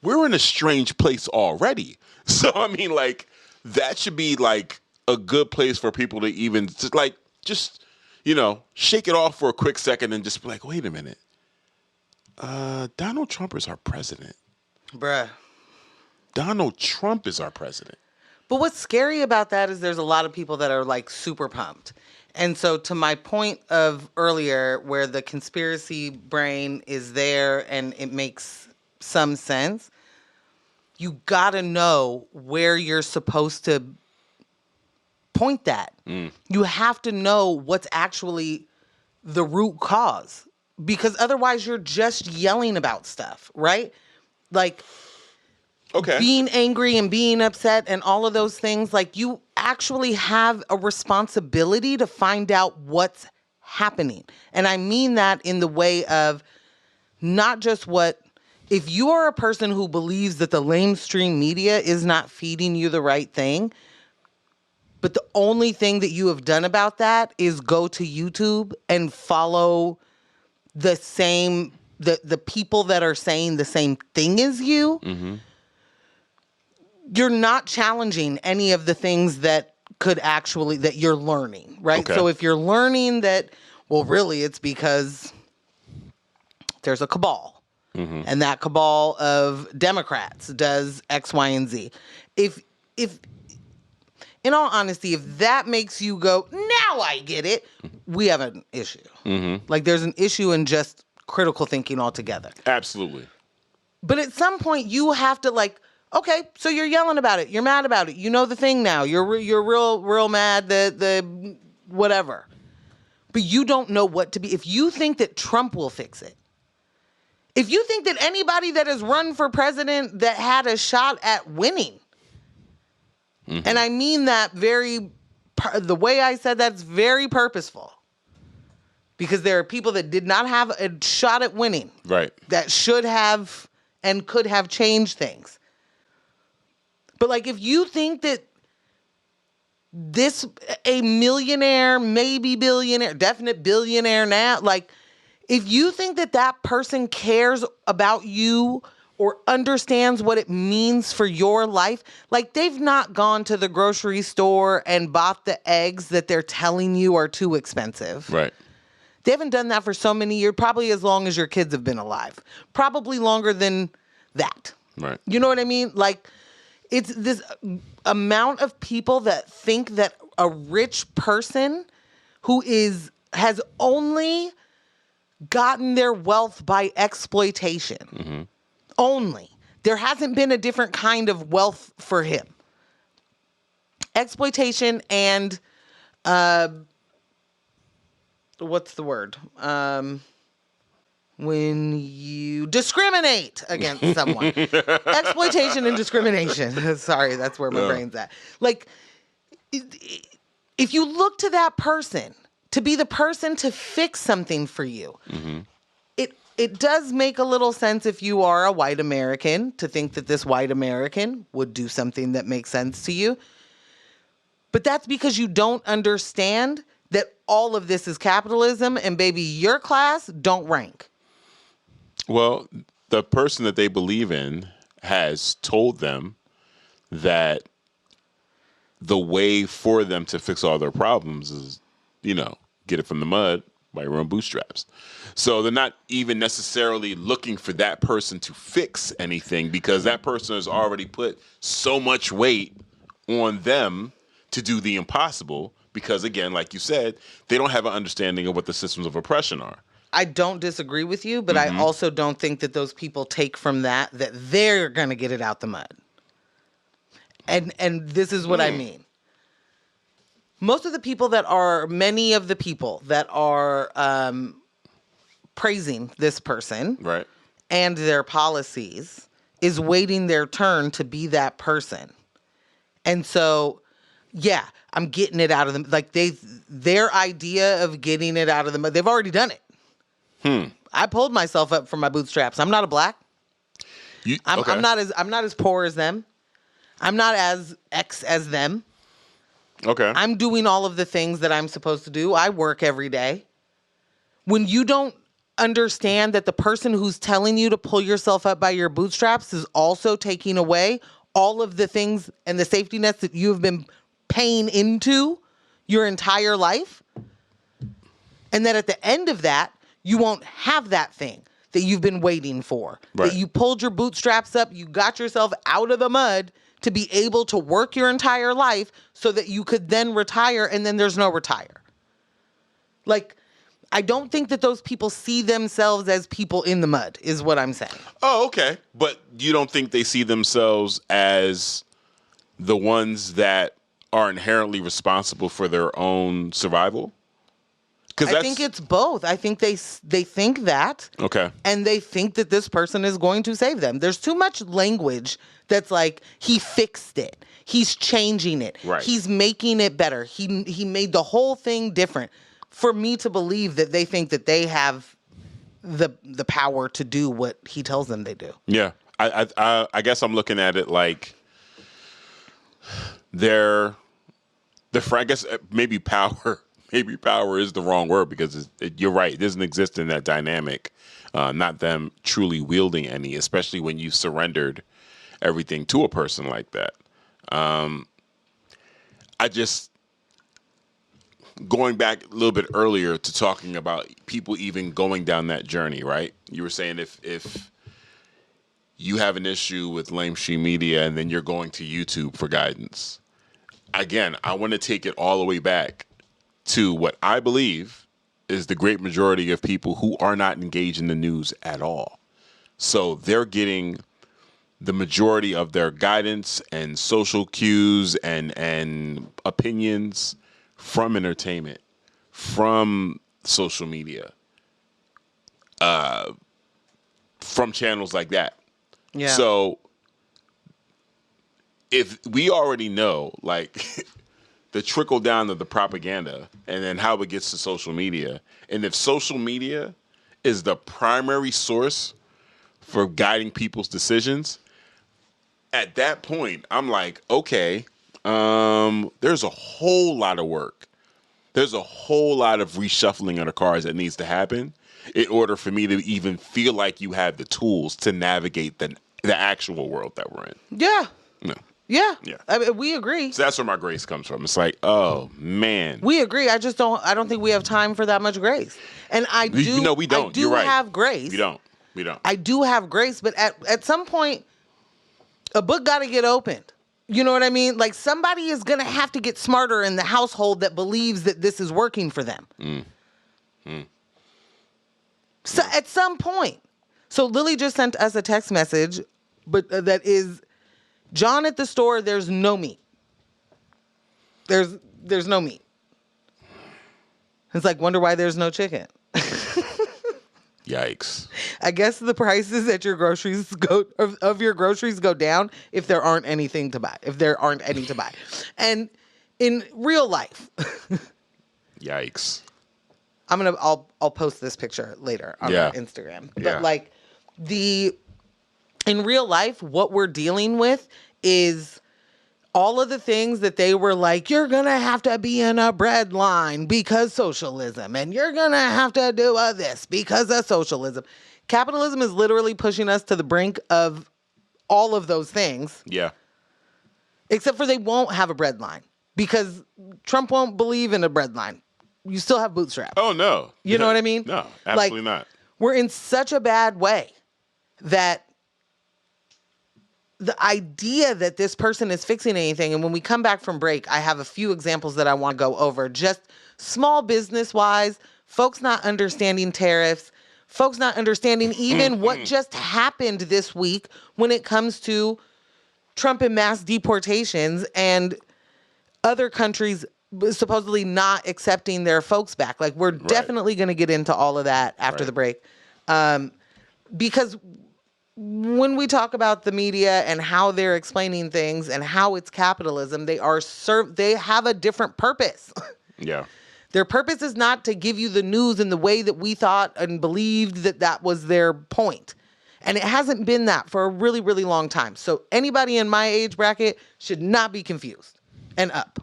we're in a strange place already. So, I mean, like, that should be, like, a good place for people to even, just, shake it off for a quick second and just be like, wait a minute. Donald Trump is our president. Bruh. Donald Trump is our president. But what's scary about that is there's a lot of people that are, like, super pumped. And so to my point of earlier where the conspiracy brain is there and it makes some sense, you gotta know where you're supposed to point that. You have to know what's actually the root cause, because otherwise you're just yelling about stuff, right? Like, being angry and being upset and all of those things, like, you actually have a responsibility to find out what's happening. And I mean that in the way of not just if you are a person who believes that the mainstream media is not feeding you the right thing, but the only thing that you have done about that is go to YouTube and follow the people that are saying the same thing as you, you're not challenging any of the things that that you're learning, right? Okay. So if you're learning that, well, really it's because there's a cabal. And that cabal of Democrats does X, Y, and Z. If in all honesty, if that makes you go, now I get it, we have an issue. Like, there's an issue in just critical thinking altogether. Absolutely. But at some point, you have to, like, okay, so you're yelling about it. You're mad about it. You know the thing now. You're real mad that the whatever. But you don't know what to be. If you think that Trump will fix it, if you think that anybody that has run for president that had a shot at winning, and I mean that the way I said that's very purposeful, because there are people that did not have a shot at winning, right, that should have and could have changed things. But, like, if you think that a millionaire, maybe billionaire, definite billionaire now, like, if you think that that person cares about you or understands what it means for your life, like, they've not gone to the grocery store and bought the eggs that they're telling you are too expensive. Right. They haven't done that for so many years, probably as long as your kids have been alive. Probably longer than that. Right. You know what I mean? Like, it's this amount of people that think that a rich person who has only gotten their wealth by exploitation. Only. There hasn't been a different kind of wealth for him. Exploitation and what's the word? when you discriminate against someone. Exploitation and discrimination. Sorry, that's where my brain's at. Like, if you look to that person to be the person to fix something for you, it does make a little sense if you are a white American to think that this white American would do something that makes sense to you. But that's because you don't understand that all of this is capitalism and baby, your class don't rank. Well, the person that they believe in has told them that the way for them to fix all their problems is, get it from the mud by your own bootstraps. So they're not even necessarily looking for that person to fix anything because that person has already put so much weight on them to do the impossible because, again, like you said, they don't have an understanding of what the systems of oppression are. I don't disagree with you, but I also don't think that those people take from that they're going to get it out the mud. And this is what I mean. Many of the people that are praising this person right, and their policies is waiting their turn to be that person. And so, yeah, I'm getting it out of them. Like their idea of getting it out of them, they've already done it. I pulled myself up from my bootstraps. I'm not a black. I'm not as poor as them. I'm not as X as them. Okay. I'm doing all of the things that I'm supposed to do. I work every day. When you don't understand that the person who's telling you to pull yourself up by your bootstraps is also taking away all of the things and the safety nets that you have been paying into your entire life, and that at the end of that, you won't have that thing that you've been waiting for. Right. That you pulled your bootstraps up, you got yourself out of the mud to be able to work your entire life so that you could then retire, and then there's no retire. Like, I don't think that those people see themselves as people in the mud, is what I'm saying. Oh, okay. But you don't think they see themselves as the ones that are inherently responsible for their own survival? I think it's both. I think they think that. Okay. And they think that this person is going to save them. There's too much language that's like, he fixed it. He's changing it. Right. He's making it better. He made the whole thing different. For me to believe that they think that they have the power to do what he tells them they do. Yeah. I guess I'm looking at it like I guess maybe power. Maybe power is the wrong word because you're right. It doesn't exist in that dynamic. Not them truly wielding any, especially when you surrendered everything to a person like that. Going back a little bit earlier to talking about people even going down that journey, right? You were saying if you have an issue with lamestream media and then you're going to YouTube for guidance. Again, I want to take it all the way back to what I believe is the great majority of people who are not engaged in the news at all. So they're getting the majority of their guidance and social cues and opinions from entertainment, from social media, from channels like that. Yeah. So if we already know, like, the trickle down of the propaganda and then how it gets to social media, and if social media is the primary source for guiding people's decisions, at that point, I'm like, okay, there's a whole lot of work. There's a whole lot of reshuffling of the cards that needs to happen in order for me to even feel like you have the tools to navigate the actual world that we're in. Yeah. No. Yeah. Yeah. I mean, we agree. So that's where my grace comes from. It's like, oh man. We agree. I don't think we have time for that much grace. And No, we don't. I do You're right. have grace. We don't. I do have grace, but at some point, a book got to get opened. You know what I mean? Like, somebody is going to have to get smarter in the household that believes that this is working for them. So at some point. So Lily just sent us a text message, but that is, John at the store, there's no meat. There's no meat. It's like, wonder why there's no chicken. Yikes. I guess the prices at your groceries of your groceries go down if there aren't anything to buy. If there aren't any to buy. And in real life, Yikes. I'll post this picture later on our Instagram. But Yeah. like in real life, what we're dealing with is all of the things that they were like, you're going to have to be in a bread line because socialism, and you're going to have to do this because of socialism. Capitalism is literally pushing us to the brink of all of those things. Yeah. Except for they won't have a bread line because Trump won't believe in a bread line. You still have bootstraps. Oh, no. You know what I mean? No, absolutely not. We're in such a bad way that the idea that this person is fixing anything, and when we come back from break, I have a few examples that I want to go over, just small business-wise, folks not understanding tariffs, folks not understanding even what just happened this week when it comes to Trump and mass deportations and other countries supposedly not accepting their folks back. Like, we're definitely going to get into all of that after the break. Because when we talk about the media and how they're explaining things and how it's capitalism, they have a different purpose. Yeah. Their purpose is not to give you the news in the way that we thought and believed that was their point. And it hasn't been that for a really, really long time. So anybody in my age bracket should not be confused and up.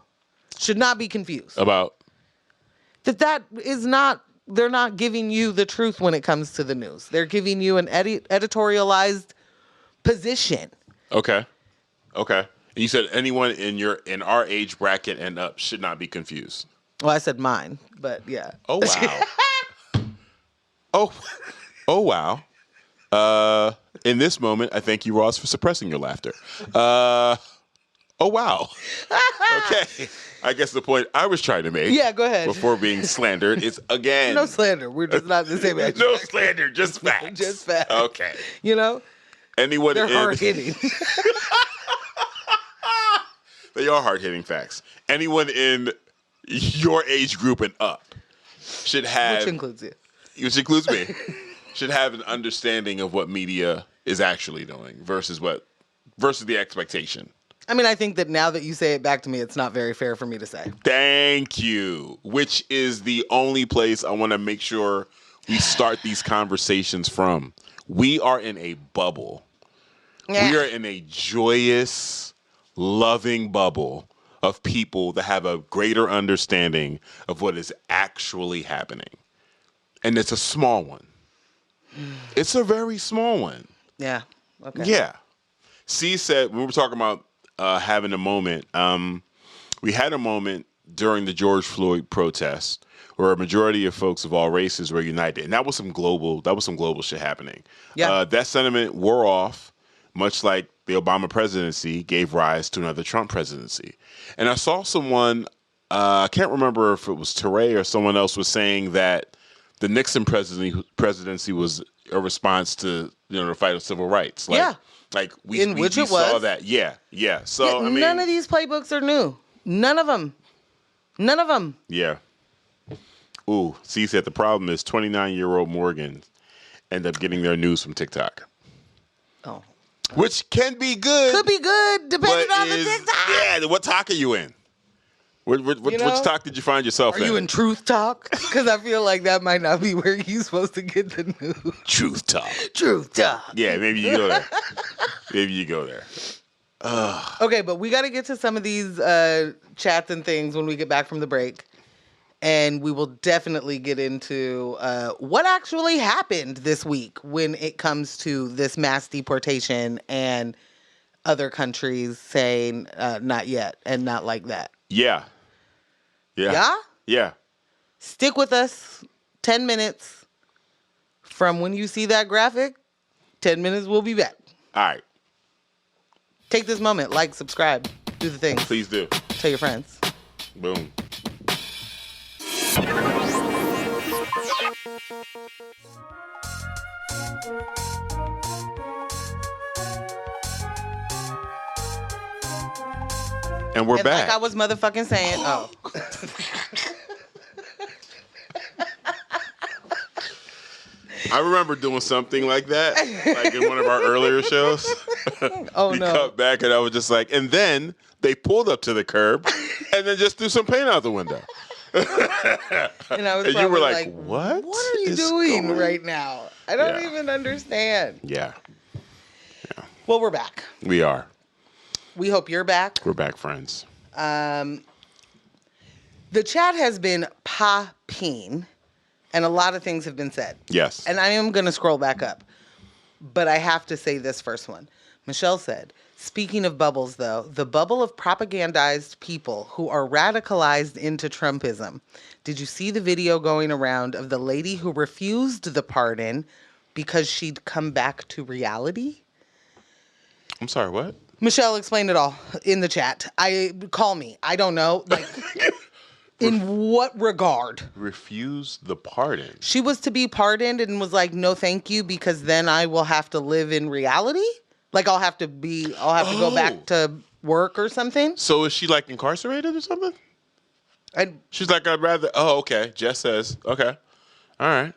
Should not be confused. About? That is not... They're not giving you the truth when it comes to the news. They're giving you an editorialized position. Okay. And you said anyone in our age bracket and up should not be confused. Well, I said mine, but yeah. Oh, wow. oh, wow. In this moment, I thank you, Ross, for suppressing your laughter. Oh, wow. Okay. I guess the point I was trying to make. Yeah, go ahead. Before being slandered is, again. No slander. We're just not the same age. No slander, just facts. Just facts. Okay. You know? Anyone They're hard-hitting. They are hard-hitting facts. Anyone in your age group and up should have... Which includes you. Which includes me. Should have an understanding of what media is actually doing versus the expectation. I mean, I think that now that you say it back to me, it's not very fair for me to say. Thank you. Which is the only place I want to make sure we start these conversations from. We are in a bubble. Yeah. We are in a joyous, loving bubble of people that have a greater understanding of what is actually happening. And it's a small one. It's a very small one. Yeah. Okay. Yeah. C said, when we were talking about having a moment, we had a moment during the George Floyd protest where a majority of folks of all races were united. And that was some global shit happening. Yeah. That sentiment wore off, much like the Obama presidency gave rise to another Trump presidency. And I saw someone, I can't remember if it was Teray or someone else, was saying that the Nixon presidency was a response to the fight of civil rights. Like we saw that. Yeah. So I mean, none of these playbooks are new. None of them. Yeah. Ooh, C said the problem is 29-year-old Morgan end up getting their news from TikTok. Oh. Which can be good. Could be good, depending on the TikTok. Yeah, what talk are you in? Which talk did you find yourself in? Are you in Truth Talk? Because I feel like that might not be where you're supposed to get the news. Truth Talk. Yeah, maybe you go there. Okay, but we got to get to some of these chats and things when we get back from the break. And we will definitely get into what actually happened this week when it comes to this mass deportation and other countries saying not yet and not like that. Yeah. Stick with us. 10 minutes from when you see that graphic. 10 minutes, we'll be back. All right. Take this moment. Like, subscribe. Do the things. Please do. Tell your friends. Boom. And we're back. Like I was motherfucking saying. Oh. I remember doing something like that, like in one of our earlier shows. Oh, we no. cut back, and I was just like, and then they pulled up to the curb, and then just threw some paint out the window. And I was And you were probably like, what? What are you is doing going-" right now? I don't Yeah. even understand. Yeah, Well, we're back. we are. We hope you're back. We're back, friends. The chat has been popping, and a lot of things have been said. Yes. And I am going to scroll back up. But I have to say this first one. Michelle said, speaking of bubbles, though, the bubble of propagandized people who are radicalized into Trumpism. Did you see the video going around of the lady who refused the pardon because she'd come back to reality? I'm sorry, what? Michelle explained it all in the chat. Call me. I don't know. Like, in what regard? Refuse the pardon. She was to be pardoned and was like, no, thank you, because then I will have to live in reality. Like, I'll have to go back to work or something. So is she like incarcerated or something? She's like, I'd rather. Oh, okay. Jess says, okay, all right.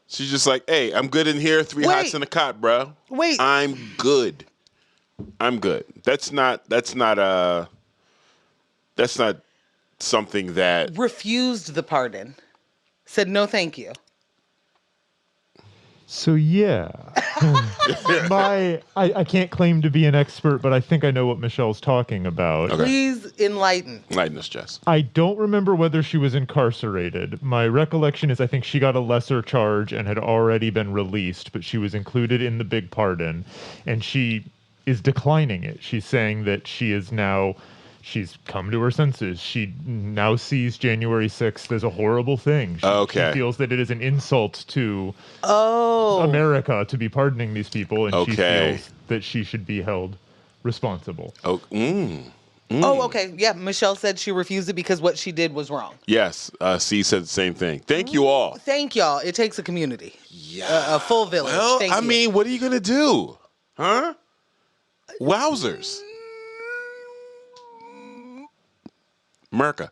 She's just like, hey, I'm good in here. 3 hots in a cot, bro. Wait. I'm good. That's not something that Refused the pardon. Said no, thank you. So yeah, I can't claim to be an expert, but I think I know what Michelle's talking about. Okay. Please enlighten. Enlighten us, Jess. I don't remember whether she was incarcerated. My recollection is I think she got a lesser charge and had already been released, but she was included in the big pardon, and she is declining it. She's saying that she's come to her senses. She now sees January 6th as a horrible thing. She feels that it is an insult to America to be pardoning these people, and she feels that she should be held responsible. Oh, okay. Yeah, Michelle said she refused it because what she did was wrong. Yes. C said the same thing. Thank you all. Thank y'all. It takes a community. Yeah. A full village. Well, Thank I you. mean, what are you going to do? Huh? Wowzers. America.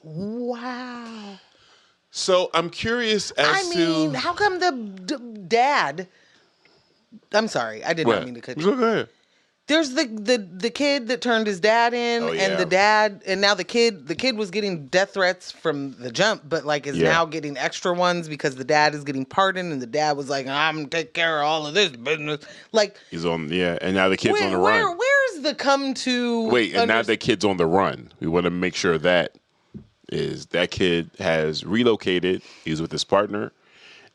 Wow. So I'm curious as to... how come the dad... I'm sorry. I did not mean to cut you. Go ahead. There's the kid that turned his dad in, and the dad, and now the kid was getting death threats from the jump, but like is now getting extra ones because the dad is getting pardoned, and the dad was like, I'm gonna take care of all of this business. Like he's on, and now the kid's on the run. Where's the come to? Wait, and now the kid's on the run. We want to make sure that kid has relocated. He's with his partner,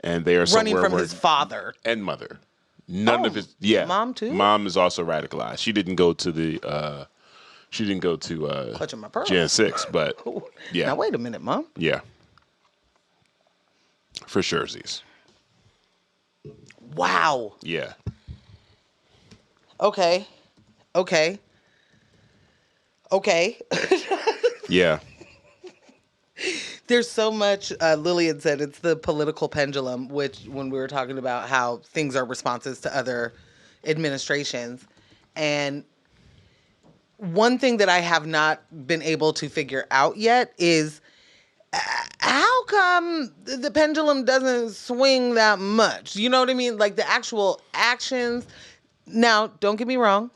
and they are running from his father and mother. None of his mom too. Mom is also radicalized. She didn't go to Clutching my pearls. Jan 6, but yeah. Now wait a minute, Mom. Yeah. For sure, Z's. Wow. Yeah. Okay. Yeah. There's so much, Lillian said, it's the political pendulum, which when we were talking about how things are responses to other administrations. And one thing that I have not been able to figure out yet is how come the pendulum doesn't swing that much? You know what I mean? Like the actual actions. Now, don't get me wrong.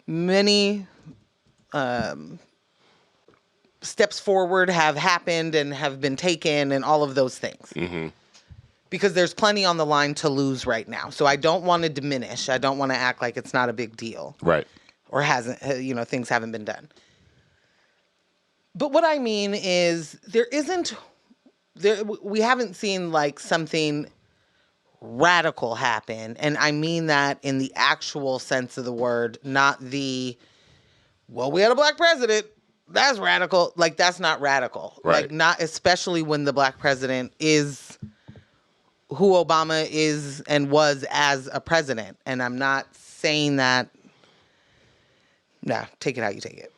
Many steps forward have happened and have been taken and all of those things. Mm-hmm. Because there's plenty on the line to lose right now. So I don't want to diminish. I don't want to act like it's not a big deal. Right. Or things haven't been done. But what I mean is we haven't seen like something radical happen. And I mean that in the actual sense of the word, not we had a black president. That's radical. Like, that's not radical. Right. Like, not especially when the black president is who Obama is and was as a president. And I'm not saying that. No, take it how you take it.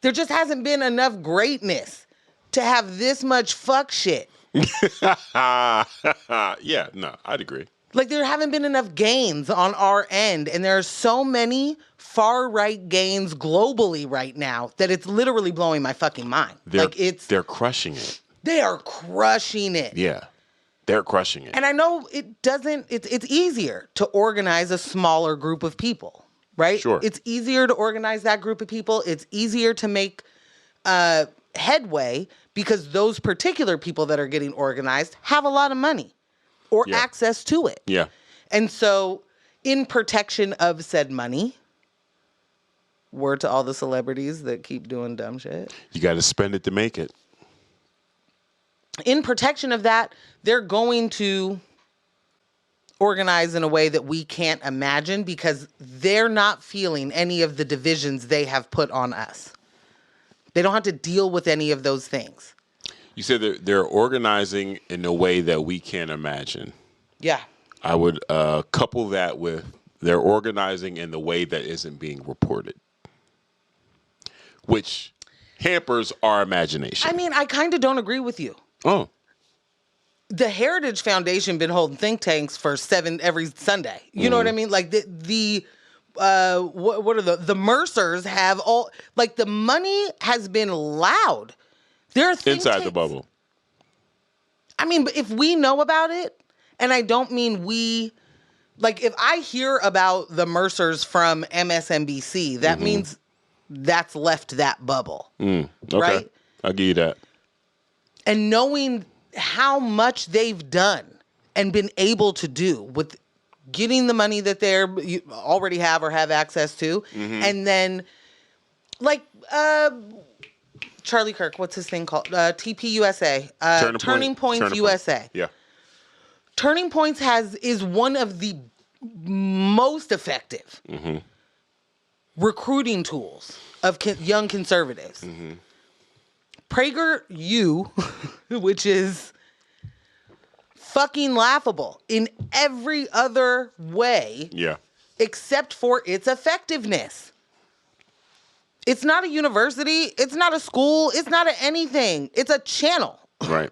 There just hasn't been enough greatness to have this much fuck shit. Yeah, no, I'd agree. Like, there haven't been enough gains on our end. And there are so many far-right gains globally right now that it's literally blowing my fucking mind. They're crushing it. They are crushing it. Yeah. They're crushing it. And I know it's easier to organize a smaller group of people, right? Sure. It's easier to organize that group of people. It's easier to make headway because those particular people that are getting organized have a lot of money or access to it. Yeah. And so in protection of said money, word to all the celebrities that keep doing dumb shit. You got to spend it to make it. In protection of that, they're going to organize in a way that we can't imagine because they're not feeling any of the divisions they have put on us. They don't have to deal with any of those things. You said they're organizing in a way that we can't imagine. Yeah. I would couple that with they're organizing in the way that isn't being reported, which hampers our imagination. I mean, I kind of don't agree with you. Oh. The Heritage Foundation been holding think tanks for every Sunday. You know what I mean? Like what are the Mercers have all, like the money has been loud. There are think Inside tanks. the bubble. I mean, but if we know about it, and I don't mean we, like if I hear about the Mercers from MSNBC, that means that's left that bubble. Okay. Right? I'll give you that. And knowing how much they've done and been able to do with getting the money that you already have or have access to, and then like Charlie Kirk, what's his thing called? TPUSA, Turning Points USA. Yeah. Turning Points is one of the most effective recruiting tools of young conservatives. PragerU, which is fucking laughable in every other way, except for its effectiveness. It's not a university. It's not a school. It's not anything. It's a channel. Right.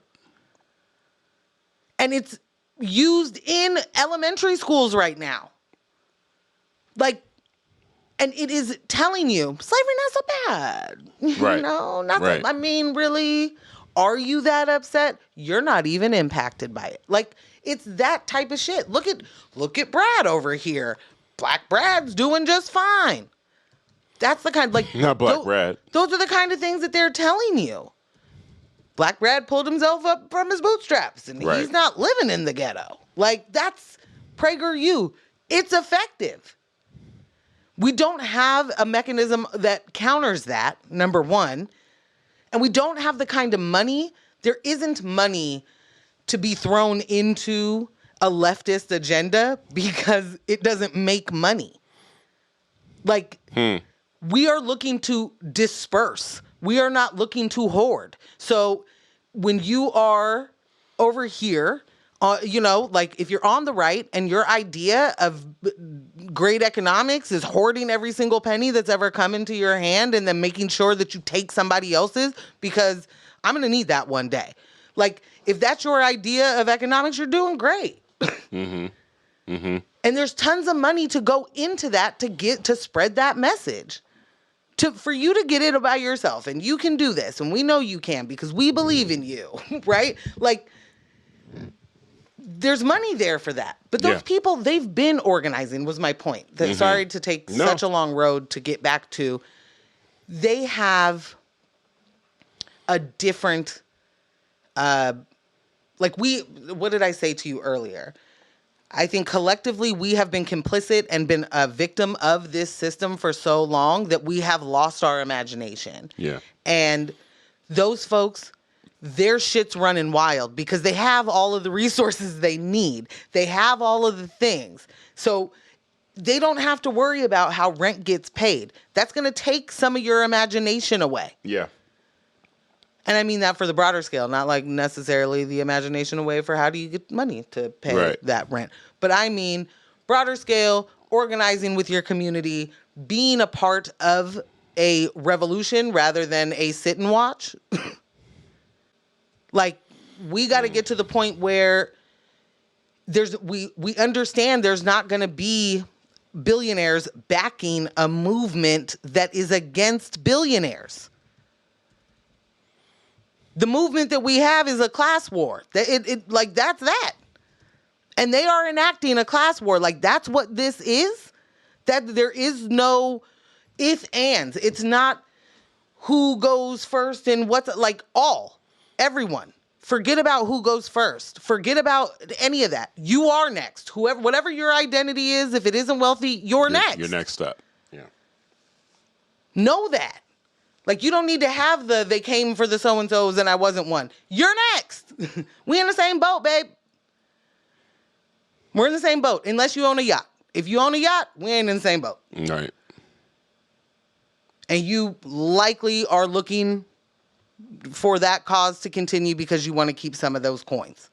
And it's used in elementary schools right now. Like, and it is telling you slavery not so bad. Right. You know, not right. I mean, really, are you that upset? You're not even impacted by it. Like, it's that type of shit. Look at Brad over here. Black Brad's doing just fine. That's the kind, like, not Black Brad. Those are the kind of things that they're telling you. Black Brad pulled himself up from his bootstraps, and he's not living in the ghetto. Like, that's PragerU. It's effective. We don't have a mechanism that counters that, number one. And we don't have the kind of money. There isn't money to be thrown into a leftist agenda because it doesn't make money. Like, we are looking to disperse. We are not looking to hoard. So when you are over here, like if you're on the right and your idea of great economics is hoarding every single penny that's ever come into your hand and then making sure that you take somebody else's because I'm going to need that one day. Like, if that's your idea of economics, you're doing great. And there's tons of money to go into that to spread that message. For you to get it by yourself, and you can do this, and we know you can because we believe in you, right? Like, there's money there for that. But those people, they've been organizing, was my point. Sorry to take such a long road to get back to. They have a different, what did I say to you earlier? I think collectively we have been complicit and been a victim of this system for so long that we have lost our imagination. Yeah. And those folks, their shit's running wild because they have all of the resources they need. They have all of the things. So they don't have to worry about how rent gets paid. That's going to take some of your imagination away. Yeah. And I mean that for the broader scale, not like necessarily the imagination away for how do you get money to pay that rent. But I mean broader scale, organizing with your community, being a part of a revolution rather than a sit and watch. Like, we got to get to the point where we understand there's not going to be billionaires backing a movement that is against billionaires. The movement that we have is a class war. Like, that's that. And they are enacting a class war. Like, that's what this is. That there is no if, ands. It's not who goes first and what's, like, everyone. Forget about who goes first. Forget about any of that. You are next. Whatever your identity is, if it isn't wealthy, you're next. You're next up. Yeah. Know that. Like, you don't need to have they came for the so-and-sos and I wasn't one. You're next. We in the same boat, babe. We're in the same boat, unless you own a yacht. If you own a yacht, we ain't in the same boat. Right. And you likely are looking for that cause to continue because you want to keep some of those coins.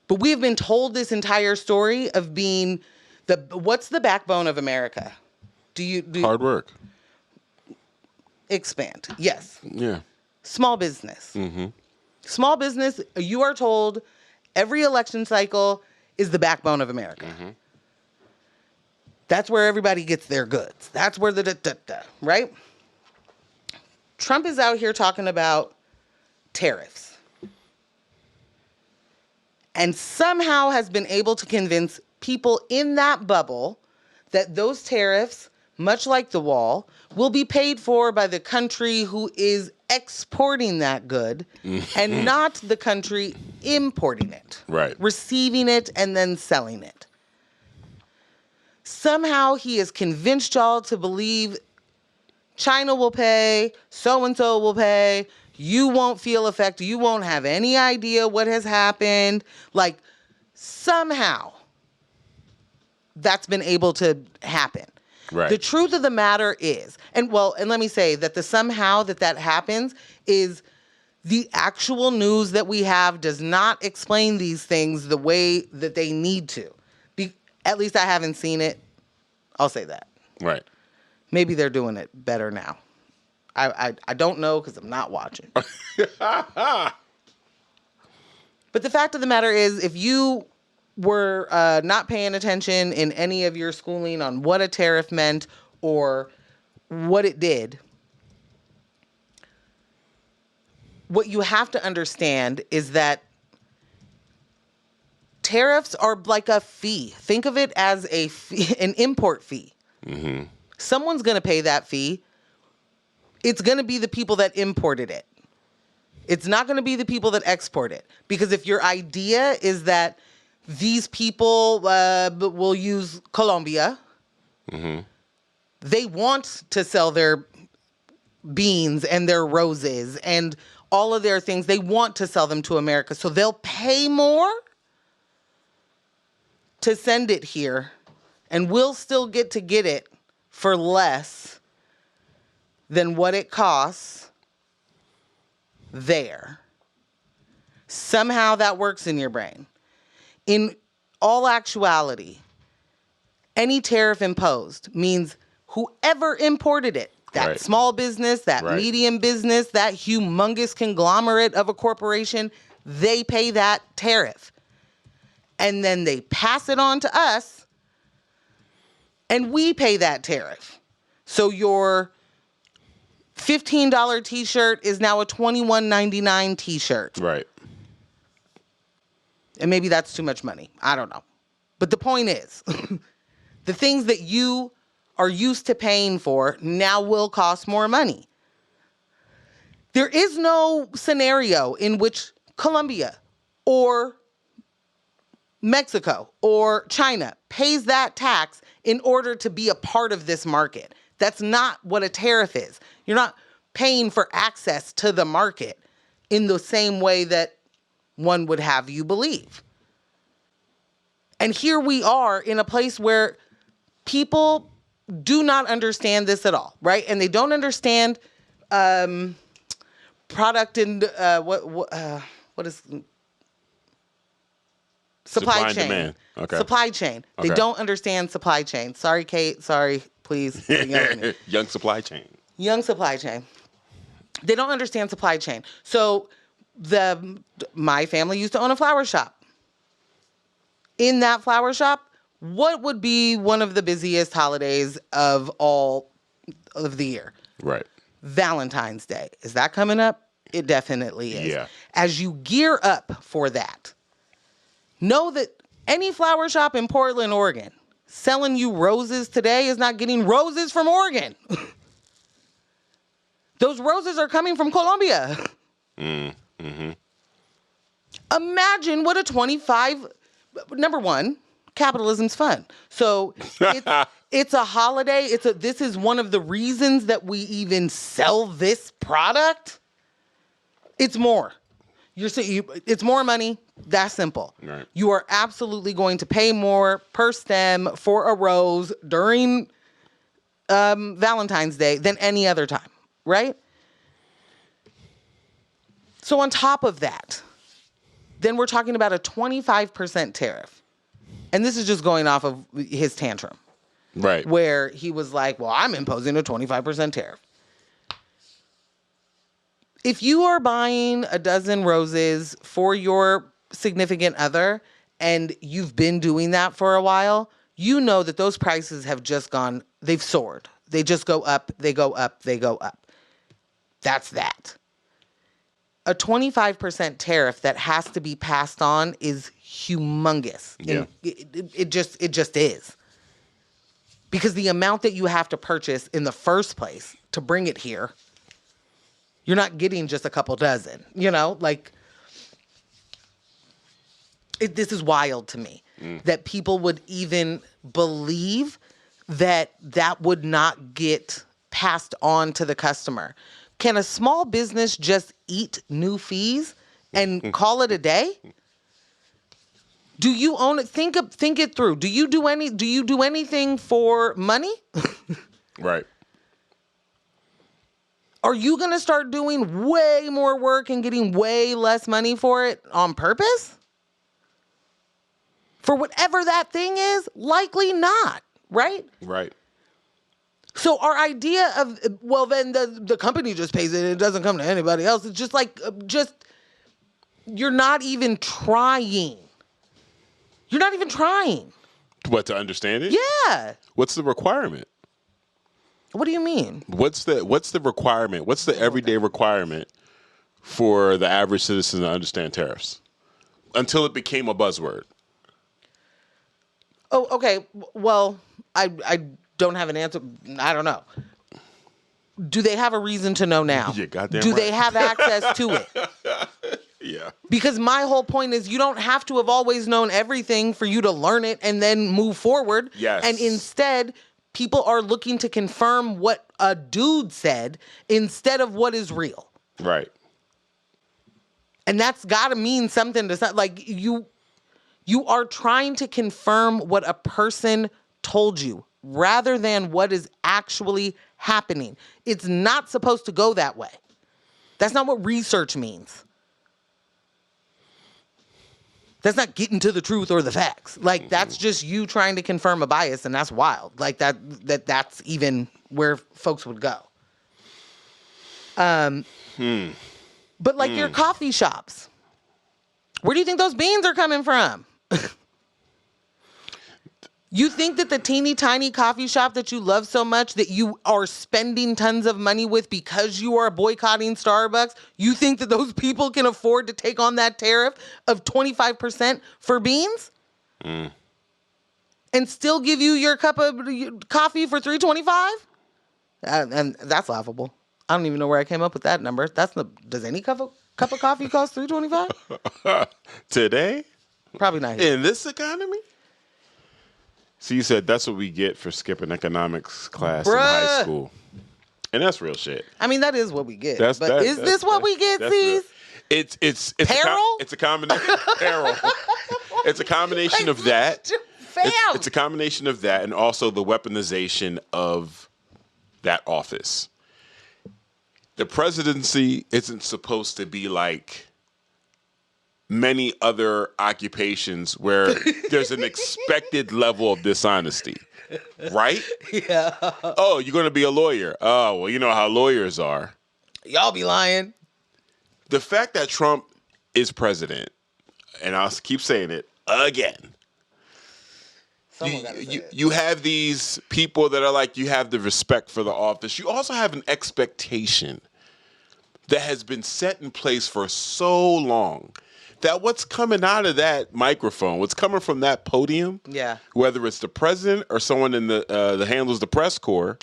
But we have been told this entire story of being what's the backbone of America? Hard work. Expand. Yes. Yeah. Small business. Mm-hmm. Small business, you are told every election cycle is the backbone of America. Mm-hmm. That's where everybody gets their goods. That's where right? Trump is out here talking about tariffs. And somehow has been able to convince people in that bubble that those tariffs, much like the wall, will be paid for by the country who is exporting that good and not the country importing it. Right. Receiving it and then selling it. Somehow he has convinced y'all to believe China will pay, so-and-so will pay, you won't feel affected, you won't have any idea what has happened. Like, somehow that's been able to happen. Right. The truth of the matter is, and let me say that the somehow that happens is the actual news that we have does not explain these things the way that they need to. At least I haven't seen it. I'll say that. Right. Maybe they're doing it better now. I don't know because I'm not watching. But the fact of the matter is, if you were not paying attention in any of your schooling on what a tariff meant or what it did, what you have to understand is that tariffs are like a fee. Think of it as a fee, an import fee. Mm-hmm. Someone's going to pay that fee. It's going to be the people that imported it. It's not going to be the people that export it. Because if your idea is that these people will use Colombia, mm-hmm. they want to sell their beans and their roses and all of their things. They want to sell them to America. So they'll pay more to send it here, and we'll still get it for less than what it costs there. Somehow that works in your brain. In all actuality, any tariff imposed means whoever imported it, that right. small business, that right. medium business, that humongous conglomerate of a corporation, they pay that tariff. And then they pass it on to us, and we pay that tariff. So your $15 t-shirt is now a $21.99 t-shirt. Right. And maybe that's too much money. I don't know. But the point is, the things that you are used to paying for now will cost more money. There is no scenario in which Colombia or Mexico or China pays that tax in order to be a part of this market. That's not what a tariff is. You're not paying for access to the market in the same way that one would have you believe. And here we are in a place where people do not understand this at all, right? And they don't understand product and what is supply chain. Demand. Okay. Supply chain. Okay. They don't understand supply chain. Sorry, Kate. Sorry, please. Young supply chain. Young supply chain. They don't understand supply chain. So my family used to own a flower shop. In that flower shop, what would be one of the busiest holidays of all of the year? Right. Valentine's Day. Is that coming up? It definitely is. Yeah. As you gear up for that, know that any flower shop in Portland, Oregon, selling you roses today is not getting roses from Oregon. Those roses are coming from Colombia. Imagine what a 25... Number one, capitalism's fun. So it's a holiday. This is one of the reasons that we even sell this product. It's more. It's more money. That's simple. Right. You are absolutely going to pay more per stem for a rose during Valentine's Day than any other time, right? So on top of that, then we're talking about a 25% tariff. And this is just going off of his tantrum. Right. Where he was like, well, I'm imposing a 25% tariff. If you are buying a dozen roses for your significant other and you've been doing that for a while, you know that those prices have just they've soared. They just go up, they go up, they go up. That's that. A 25% tariff that has to be passed on is humongous. Yeah. It just is. Because the amount that you have to purchase in the first place to bring it here, you're not getting just a couple dozen, this is wild to me that people would even believe that would not get passed on to the customer. Can a small business just eat new fees and call it a day? Do you own it? Think it through. Do you do anything for money? Right. Are you going to start doing way more work and getting way less money for it on purpose? For whatever that thing is? Likely not, right? Right. So our idea of, well, then the company just pays it. It doesn't come to anybody else. It's just like, you're not even trying. You're not even trying. What, to understand it? Yeah. What's the requirement? What do you mean? What's the requirement? What's the everyday requirement for the average citizen to understand tariffs? Until it became a buzzword. Oh, okay. Well, I don't have an answer. I don't know. Do they have a reason to know now? You're goddamn Do right. they have access to it? Yeah. Because my whole point is you don't have to have always known everything for you to learn it and then move forward. Yes. And instead, people are looking to confirm what a dude said instead of what is real. Right. And that's got to mean something to, like, you are trying to confirm what a person told you rather than what is actually happening. It's not supposed to go that way. That's not what research means. That's not getting to the truth or the facts. Like, that's just you trying to confirm a bias, and that's wild. Like, that's even where folks would go. But like your coffee shops, where do you think those beans are coming from? You think that the teeny tiny coffee shop that you love so much that you are spending tons of money with because you are boycotting Starbucks, you think that those people can afford to take on that tariff of 25% for beans? And still give you your cup of coffee for $3.25? And that's laughable. I don't even know where I came up with that number. Does any cup of coffee cost $3.25? Today? Probably not here. In this economy? So you said that's what we get for skipping economics class in high school. And that's real shit. I mean, that is what we get. Is this what we get, C's? It's Peril? It's a combination. Peril. It's a combination of that. Fam. It's a combination of that and also the weaponization of that office. The presidency isn't supposed to be like many other occupations where there's an expected level of dishonesty, right? Yeah. Oh, you're going to be a lawyer. Oh, well, you know how lawyers are. Y'all be lying. The fact that Trump is president, and I'll keep saying it again, you have these people that are like, you have the respect for the office. You also have an expectation that has been set in place for so long that what's coming out of that microphone, what's coming from that podium, whether it's the president or someone in the that handles the press corps,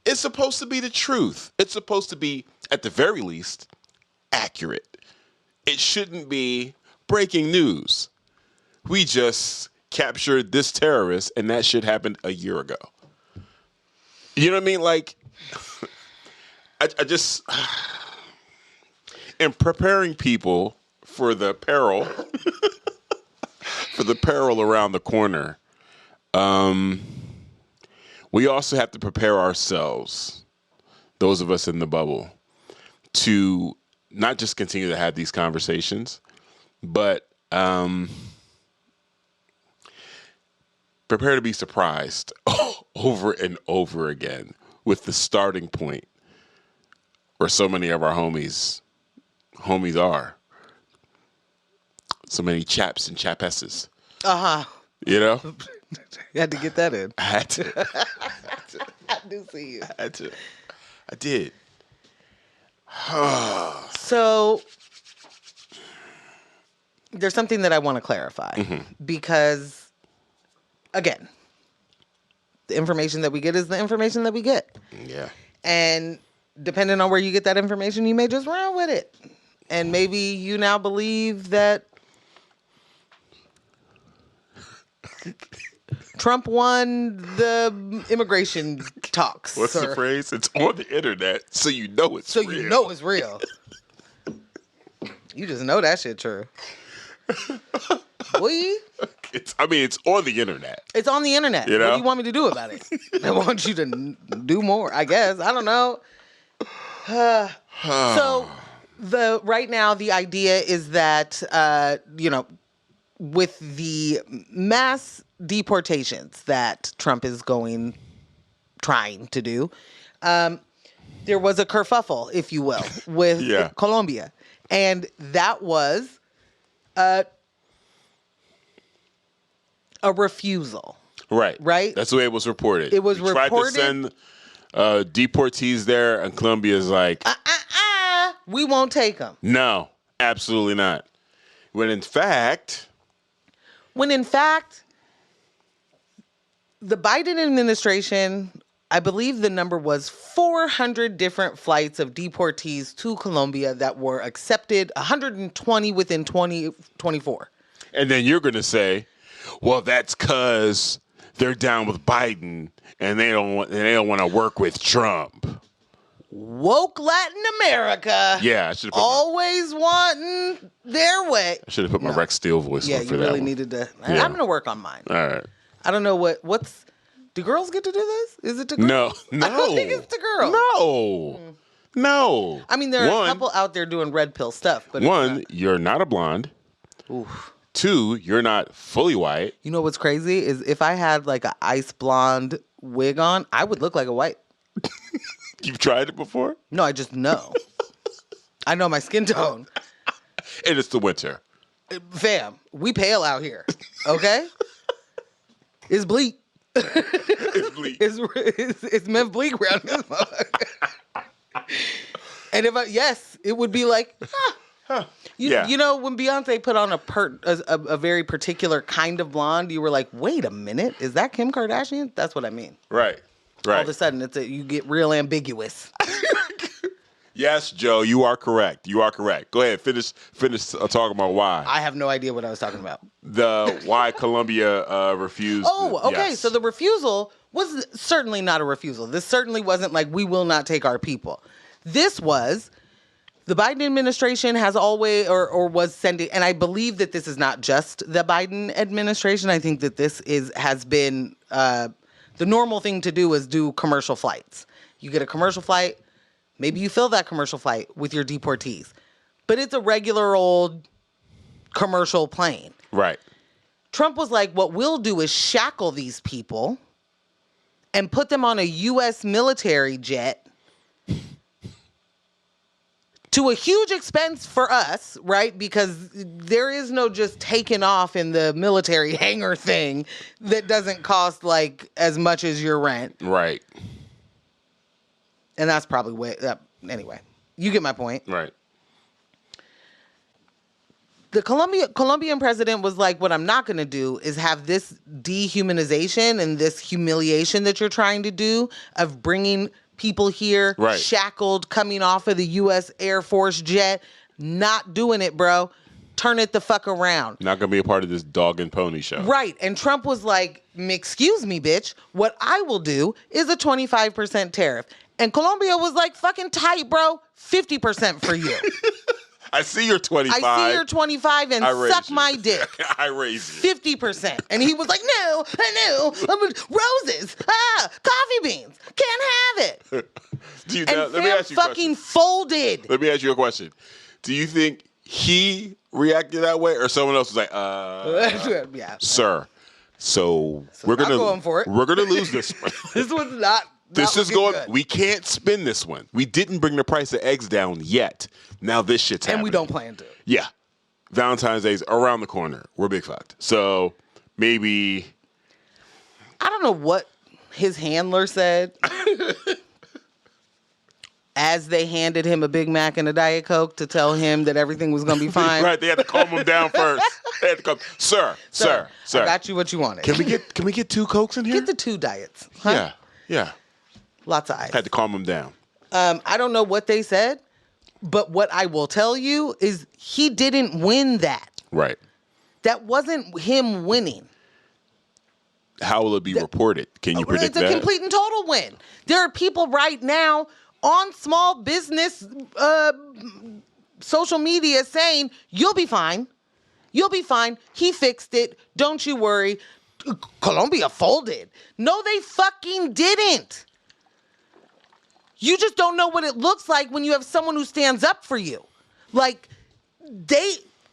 it's supposed to be the truth. It's supposed to be, at the very least, accurate. It shouldn't be breaking news. We just captured this terrorist, and that shit happened a year ago. You know what I mean? Like, I just, in preparing people for the peril, around the corner, we also have to prepare ourselves, those of us in the bubble, to not just continue to have these conversations, but prepare to be surprised over and over again with the starting point where so many of our homies are. So many chaps and chapesses. You know? You had to get that in. I had to. I do see you. I did. So there's something that I want to clarify because, again, the information that we get is the information that we get. Yeah. And depending on where you get that information, you may just run with it. And maybe you now believe that Trump won the immigration talks. What's the phrase? It's on the internet, so you know it's real. So you know it's real. You just know that shit true. Boy. It's on the internet. It's on the internet. You know? What do you want me to do about it? I want you to do more, I guess. I don't know. So right now the idea is that, with the mass deportations that Trump is trying to do, there was a kerfuffle, if you will, with Colombia. And that was a refusal. Right. Right? That's the way it was reported. It was reported. Tried to send deportees there, and Colombia's like, we won't take them. No, absolutely not. When in fact, the Biden administration, I believe the number was 400 different flights of deportees to Colombia that were accepted, 120 within 2024. And then you're going to say, well, that's because they're down with Biden and they don't want to work with Trump. Woke Latin America. Yeah, I should have always wanting their way. I should have put my Rex Steele voice on for that. Yeah, you really one. needed to. Yeah. I'm going to work on mine. All right. I don't know what's. Do girls get to do this? Is it to girls? No. I don't think it's to girls. No. I mean, there are a couple out there doing red pill stuff. But one, you're not a blonde. Oof. Two, you're not fully white. You know what's crazy is if I had like an ice blonde wig on, I would look like a white. You've tried it before? No, I just know. I know my skin tone. And it's the winter. Fam, we pale out here. Okay? It's bleak. It's bleak. It's Mev bleak around this motherfucker. And it would be like, You know, when Beyonce put on a very particular kind of blonde, you were like, wait a minute, is that Kim Kardashian? That's what I mean. Right. All of a sudden, you get real ambiguous. Yes, Joe, you are correct. Go ahead, finish talking about why. I have no idea what I was talking about. Why Colombia refused. Oh, okay. Yes. So the refusal was certainly not a refusal. This certainly wasn't like, we will not take our people. This was, the Biden administration has always, or was sending, and I believe that this is not just the Biden administration. I think that this has been, the normal thing to do is do commercial flights. You get a commercial flight, maybe you fill that commercial flight with your deportees, but it's a regular old commercial plane. Right. Trump was like, what we'll do is shackle these people and put them on a U.S. military jet to a huge expense for us, right? Because there is no just taking off in the military hangar thing that doesn't cost like as much as your rent. Right. And that's probably anyway. You get my point. Right. The Colombian president was like, what I'm not going to do is have this dehumanization and this humiliation that you're trying to do of bringing people here shackled, coming off of the U.S. Air Force jet. Not doing it, bro. Turn it the fuck around. Not going to be a part of this dog and pony show. Right. And Trump was like, excuse me, bitch. What I will do is a 25% tariff. And Colombia was like, fucking tight, bro. 50% for you. I see your 25. I see your 25 and suck my dick. I raise you. 50%. And he was like, no, roses, coffee beans, can't have it. Let me ask you a fucking folded. Let me ask you a question. Do you think he reacted that way or someone else was like, yeah. Sir, so we're going to lose this one. This one's not. This is going. Good. We can't spin this one. We didn't bring the price of eggs down yet. Now this shit's happening. And we don't plan to. Yeah. Valentine's Day's around the corner. We're big fucked. So maybe. I don't know what his handler said as they handed him a Big Mac and a Diet Coke to tell him that everything was going to be fine. Right. They had to calm him down first. They had to come. Sir. I got you what you wanted. Can we get 2 Cokes in here? Get the 2 diets. Huh? Yeah. Lots of ice. Had to calm him down. I don't know what they said, but what I will tell you is he didn't win that. Right. That wasn't him winning. How will it be reported? Can you predict that? It's a complete and total win. There are people right now on small business social media saying, you'll be fine. You'll be fine. He fixed it. Don't you worry. Colombia folded. No, they fucking didn't. You just don't know what it looks like when you have someone who stands up for you. Like,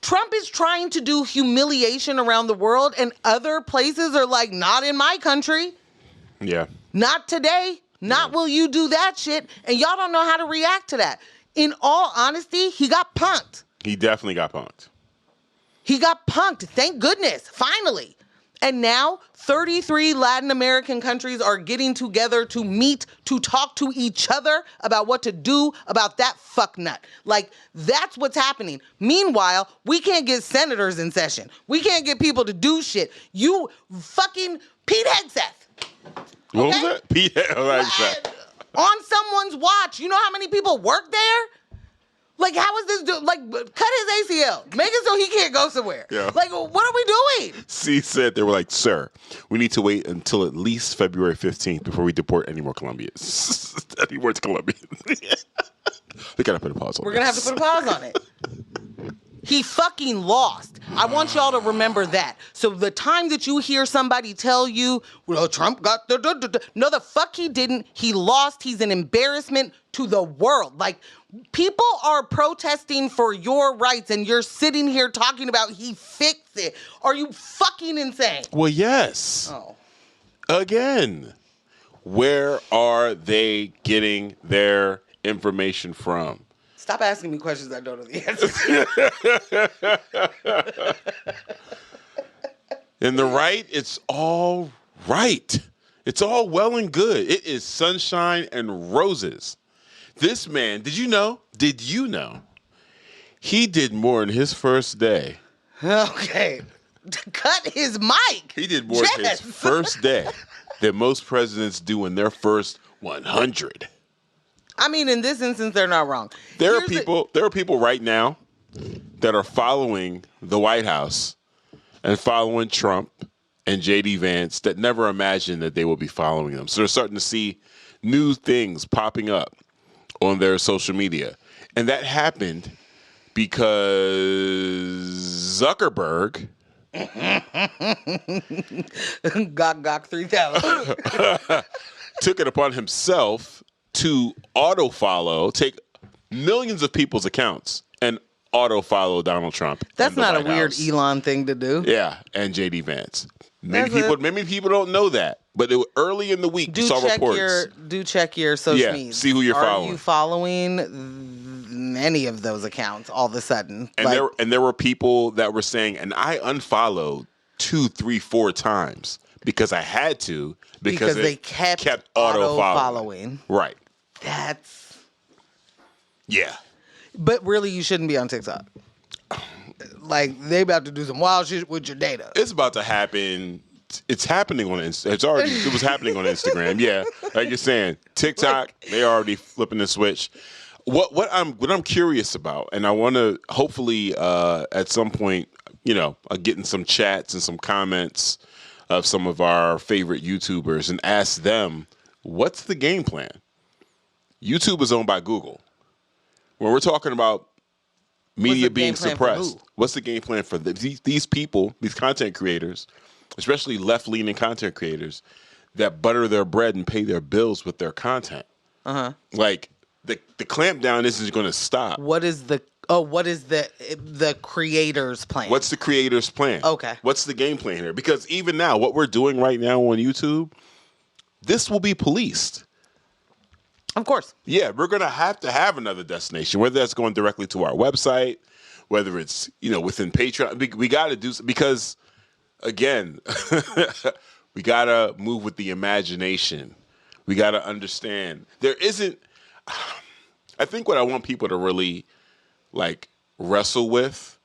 Trump is trying to do humiliation around the world, and other places are like, not in my country. Yeah. Not today. Not will you do that shit. And y'all don't know how to react to that. In all honesty, he got punked. He definitely got punked. He got punked. Thank goodness. Finally. And now 33 Latin American countries are getting together to meet, to talk to each other about what to do about that fucknut. Like, that's what's happening. Meanwhile, we can't get senators in session. We can't get people to do shit. You fucking Pete Hegseth. What was that? Pete Hegseth. On someone's watch. You know how many people work there? Like, how is this dude? Like, cut his ACL. Make it so he can't go somewhere. Yeah. Like, what are we doing? C said, they were like, sir, we need to wait until at least February 15th before we deport any more Colombians. Any more Colombians. We got to put a pause on We're going to have to put a pause on it. He fucking lost. I want y'all to remember that. So the time that you hear somebody tell you, well, Trump got no, the fuck he didn't. He lost. He's an embarrassment to the world. Like, people are protesting for your rights and you're sitting here talking about he fixed it. Are you fucking insane? Well, yes. Oh. Again, where are they getting their information from? Stop asking me questions I don't know the answer to. In the right, it's all right. It's all well and good. It is sunshine and roses. This man, did you know, he did more in his first day. Okay. Cut his mic. He did more in his first day than most presidents do in their first 100. I mean, in this instance, they're not wrong. There are people right now that are following the White House and following Trump and J.D. Vance that never imagined that they would be following them. So they're starting to see new things popping up on their social media. And that happened because Zuckerberg Gok 3000 took it upon himself to take millions of people's accounts and auto-follow Donald Trump. That's not a weird Elon thing to do. Yeah, and J.D. Vance. Many people don't know that, but early in the week, you saw reports. Do check your social media. See who you're following. Are you following any of those accounts all of a sudden? And there were people that were saying, and I unfollowed 2, 3, 4 times because I had to because they kept auto-following. Right. That's Yeah. But really, you shouldn't be on TikTok. Like, they about to do some wild shit with your data. It's about to happen. It's happening on Instagram. It was happening on Instagram. Yeah. Like you're saying, TikTok, they already flipping the switch. What I'm curious about, and I want to hopefully at some point, getting some chats and some comments of some of our favorite YouTubers and ask them, what's the game plan? YouTube is owned by Google. When we're talking about media being suppressed, what's the game plan for these people, these content creators, especially left-leaning content creators that butter their bread and pay their bills with their content? Like, the clampdown isn't going to stop. What is the creator's plan? What's the creator's plan? Okay. What's the game plan here? Because even now, what we're doing right now on YouTube, this will be policed. Of course. Yeah, we're going to have another destination, whether that's going directly to our website, whether it's, within Patreon. We got to do, because, again, we got to move with the imagination. We got to understand. There isn't, I think what I want people to really, wrestle with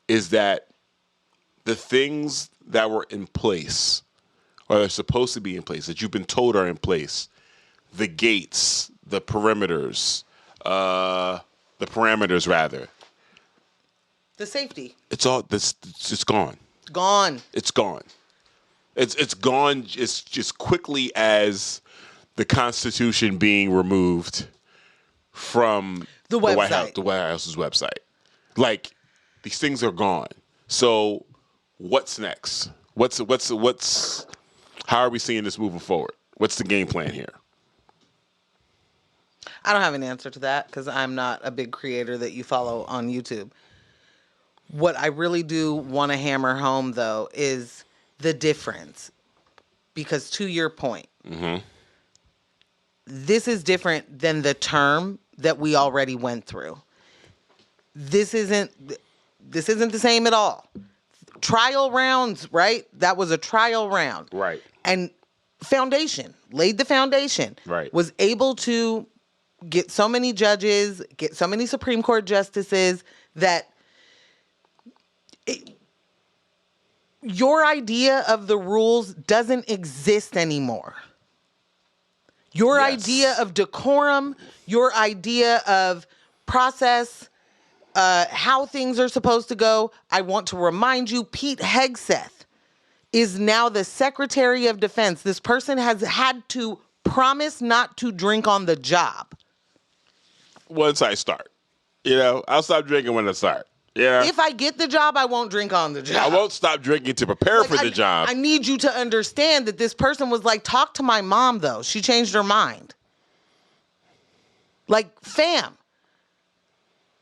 is that the things that were in place, or are supposed to be in place, that you've been told are in place, the gates, the perimeters, rather. The safety. It's all this. It's gone. Gone. It's gone. It's gone just quickly as the Constitution being removed from the White House's website. Like, these things are gone. So, what's next? What's? How are we seeing this moving forward? What's the game plan here? I don't have an answer to that because I'm not a big creator that you follow on YouTube. What I really do want to hammer home, though, is the difference. Because to your point, this is different than the term that we already went through. This isn't the same at all. Trial rounds, right? That was a trial round. Right. And laid the foundation. Right. Was able to get so many judges, get so many Supreme Court justices that your idea of the rules doesn't exist anymore. Your idea of decorum, your idea of process, how things are supposed to go. I want to remind you, Pete Hegseth is now the Secretary of Defense. This person has had to promise not to drink on the job. Once I start. I'll stop drinking when I start. Yeah. If I get the job, I won't drink on the job. I won't stop drinking to prepare for the job. I need you to understand that this person was like, talk to my mom, though. She changed her mind. Like, fam.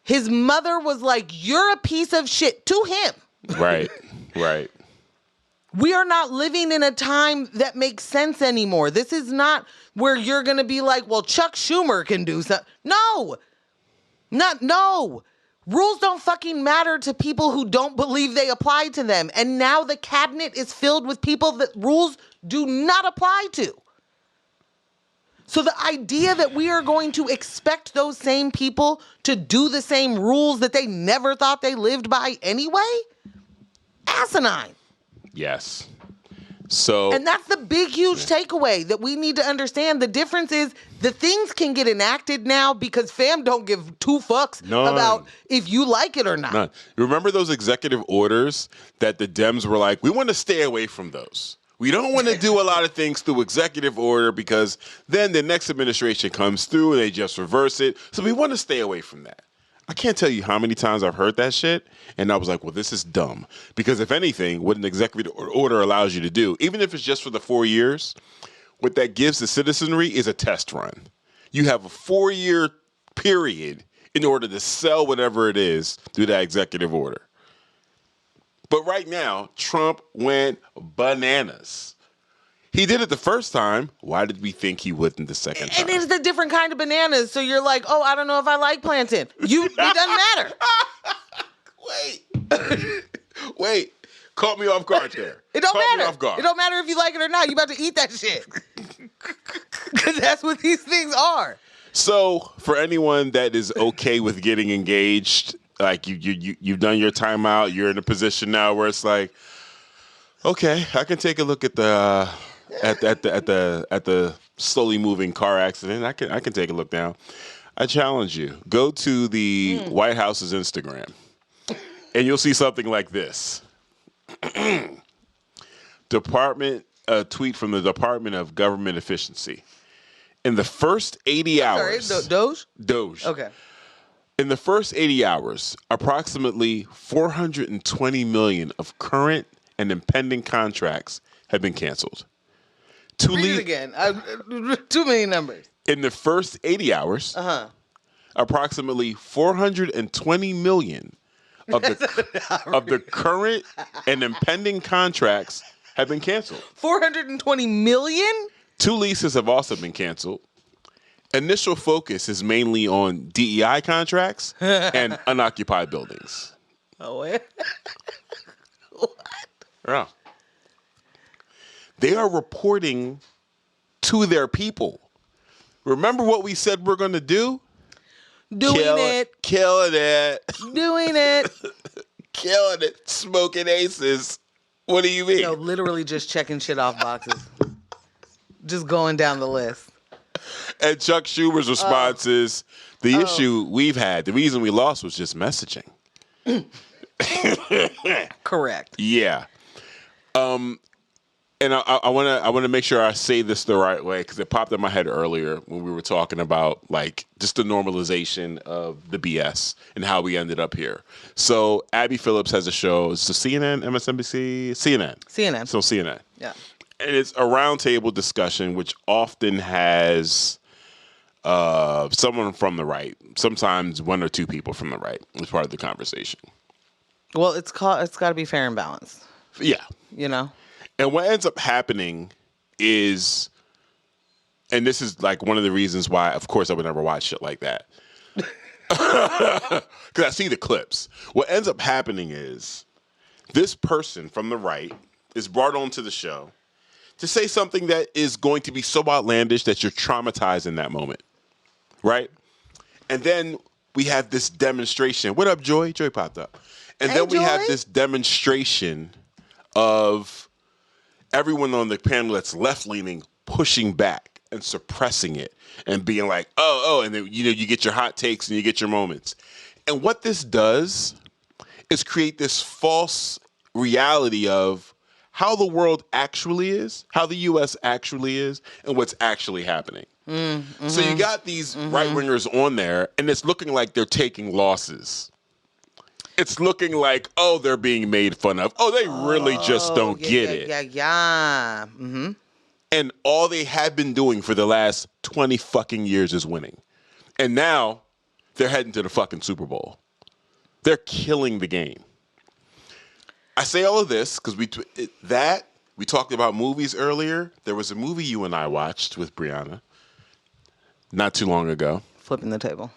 His mother was like, you're a piece of shit to him. Right. We are not living in a time that makes sense anymore. This is not where you're going to be like, well, Chuck Schumer can do something. No. Rules don't fucking matter to people who don't believe they apply to them. And now the cabinet is filled with people that rules do not apply to. So the idea that we are going to expect those same people to do the same rules that they never thought they lived by anyway? Asinine. Yes. So, and that's the big, huge takeaway that we need to understand. The difference is the things can get enacted now because fam don't give two fucks about if you like it or not. None. Remember those executive orders that the Dems were like, we want to stay away from those. We don't want to do a lot of things through executive order because then the next administration comes through and they just reverse it. So we want to stay away from that. I can't tell you how many times I've heard that shit, and I was like, well, this is dumb. Because if anything, what an executive order allows you to do, even if it's just for the 4 years, what that gives the citizenry is a test run. You have a 4-year period in order to sell whatever it is through that executive order. But right now, Trump went bananas. He did it the first time. Why did we think he wouldn't the second time? And it's a different kind of bananas. So you're like, oh, I don't know if I like plantain. It doesn't matter. Wait. Caught me off guard there. It don't Caught matter. Me off guard. It don't matter if you like it or not. You about to eat that shit. Because that's what these things are. So, for anyone that is okay with getting engaged, like you've done your timeout, you're in a position now where it's like, okay, I can take a look at the at the slowly moving car accident. I can take a look now. I challenge you. Go to the White House's Instagram, and you'll see something like this. Tweet from the Department of Government Efficiency. In the first 80 hours... Sorry, Doge? Doge. Okay. In the first 80 hours, approximately 420 million of current and impending contracts have been canceled. Read it again. Too many numbers. In the first 80 hours, approximately 420 million of the current and impending contracts have been canceled. 420 million? 2 leases have also been canceled. Initial focus is mainly on DEI contracts and unoccupied buildings. Oh, what? What? Yeah. They are reporting to their people. Remember what we said we're going to do? Killing it. Killing it. Doing it. Killing it. Smoking aces. What do you mean? No, literally just checking shit off boxes. Just going down the list. And Chuck Schumer's response is, the issue we've had, the reason we lost was just messaging. Correct. Yeah. And I want to make sure I say this the right way, because it popped in my head earlier when we were talking about like just the normalization of the BS and how we ended up here. So Abby Phillips has a show. It's the CNN, MSNBC, CNN. So CNN. Yeah. And it's a roundtable discussion, which often has someone from the right, sometimes 1 or 2 people from the right as part of the conversation. Well, it's got to be fair and balanced. Yeah. You know? And what ends up happening is, and this is like one of the reasons why, of course, I would never watch shit like that. Because I see the clips. What ends up happening is this person from the right is brought onto the show to say something that is going to be so outlandish that you're traumatized in that moment. Right? And then we have this demonstration. What up, Joy? Joy popped up. And hey, then we Joy. have this demonstration of everyone on the panel that's left-leaning pushing back and suppressing it and being like, and then you get your hot takes and you get your moments. And what this does is create this false reality of how the world actually is, how the U.S. actually is, and what's actually happening. Mm-hmm. So you got these right-wingers on there, and it's looking like they're taking losses. It's looking like, they're being made fun of. They really just don't get it. Yeah. Mm-hmm. And all they have been doing for the last 20 fucking years is winning. And now they're heading to the fucking Super Bowl. They're killing the game. I say all of this because we talked about movies earlier. There was a movie you and I watched with Brianna not too long ago. Flipping the table.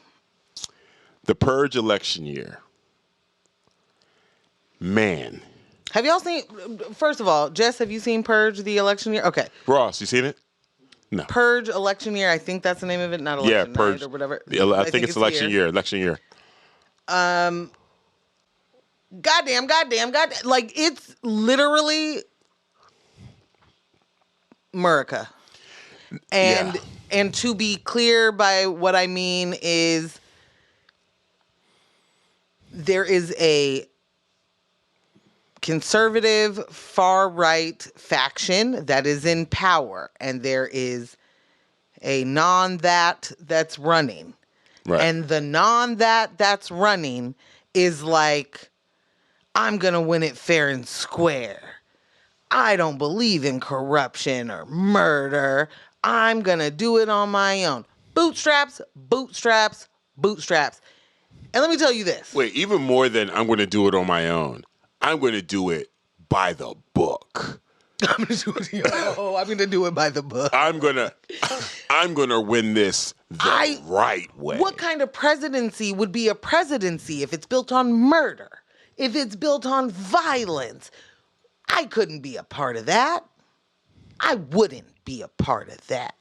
The Purge election year. Man. Have y'all seen, first of all, Jess, have you seen Purge, the election year? Okay. Ross, you seen it? No. Purge, election year, I think that's the name of it, not election Purge, night or whatever. I think it's election year. Goddamn. Like, it's literally America. And to be clear by what I mean is there is a conservative far-right faction that is in power, and there is a non-that that's running. Right. And the non-that that's running is like, I'm going to win it fair and square. I don't believe in corruption or murder. I'm going to do it on my own. Bootstraps. And let me tell you this. Wait, even more than I'm going to do it on my own, I'm going to do it by the book. I'm going to do it by the book. I'm gonna win this the right way. What kind of presidency would be a presidency if it's built on murder? If it's built on violence? I couldn't be a part of that. I wouldn't be a part of that.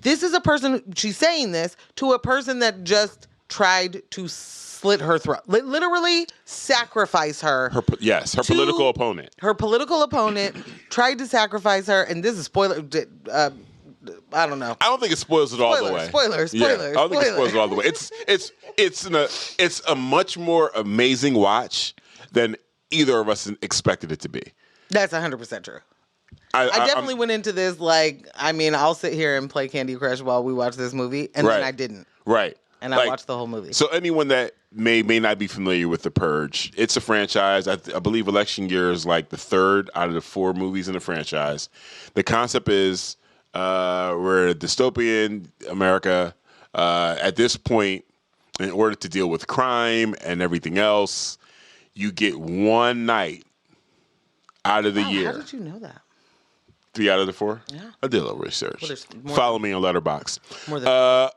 This is a person, she's saying this to a person that just tried to slit her throat. Literally sacrifice her. Her political opponent. Her political opponent tried to sacrifice her, and this is spoiler. I don't know. I don't think it spoils it all the way. Spoilers. Yeah, I don't think it spoils it all the way. It's a much more amazing watch than either of us expected it to be. That's 100% true. I definitely went into this like, I mean, I'll sit here and play Candy Crush while we watch this movie, and then I didn't. Right. And I watched the whole movie. So anyone that may not be familiar with The Purge, it's a franchise. I believe Election Year is like the third out of the 4 movies in the franchise. The concept is we're a dystopian America. At this point, in order to deal with crime and everything else, you get one night out of the year. How did you know that? 3 out of the 4? Yeah. I did a little research. Well, Follow me on Letterboxd. More than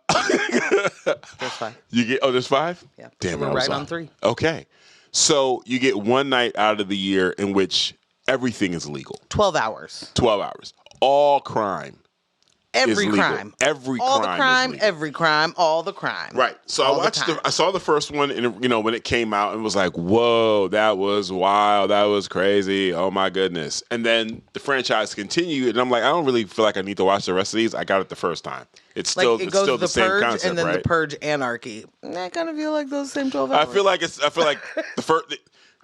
there's 5. You get there's 5? Yeah. Damn so it, we're right on 3. Okay. So you get one night out of the year in which everything is legal. 12 hours. 12 hours. All crime. Every is legal. crime. All the crime, every crime, all the crime. Right. So I saw the first one, and when it came out, and was like, whoa, that was wild, that was crazy, oh my goodness. And then the franchise continued, and I'm like, I don't really feel like I need to watch the rest of these. I got it the first time. It's still the same Purge concept, and then right? the Purge Anarchy. I kind of feel like those same 12 hours. I feel like the first.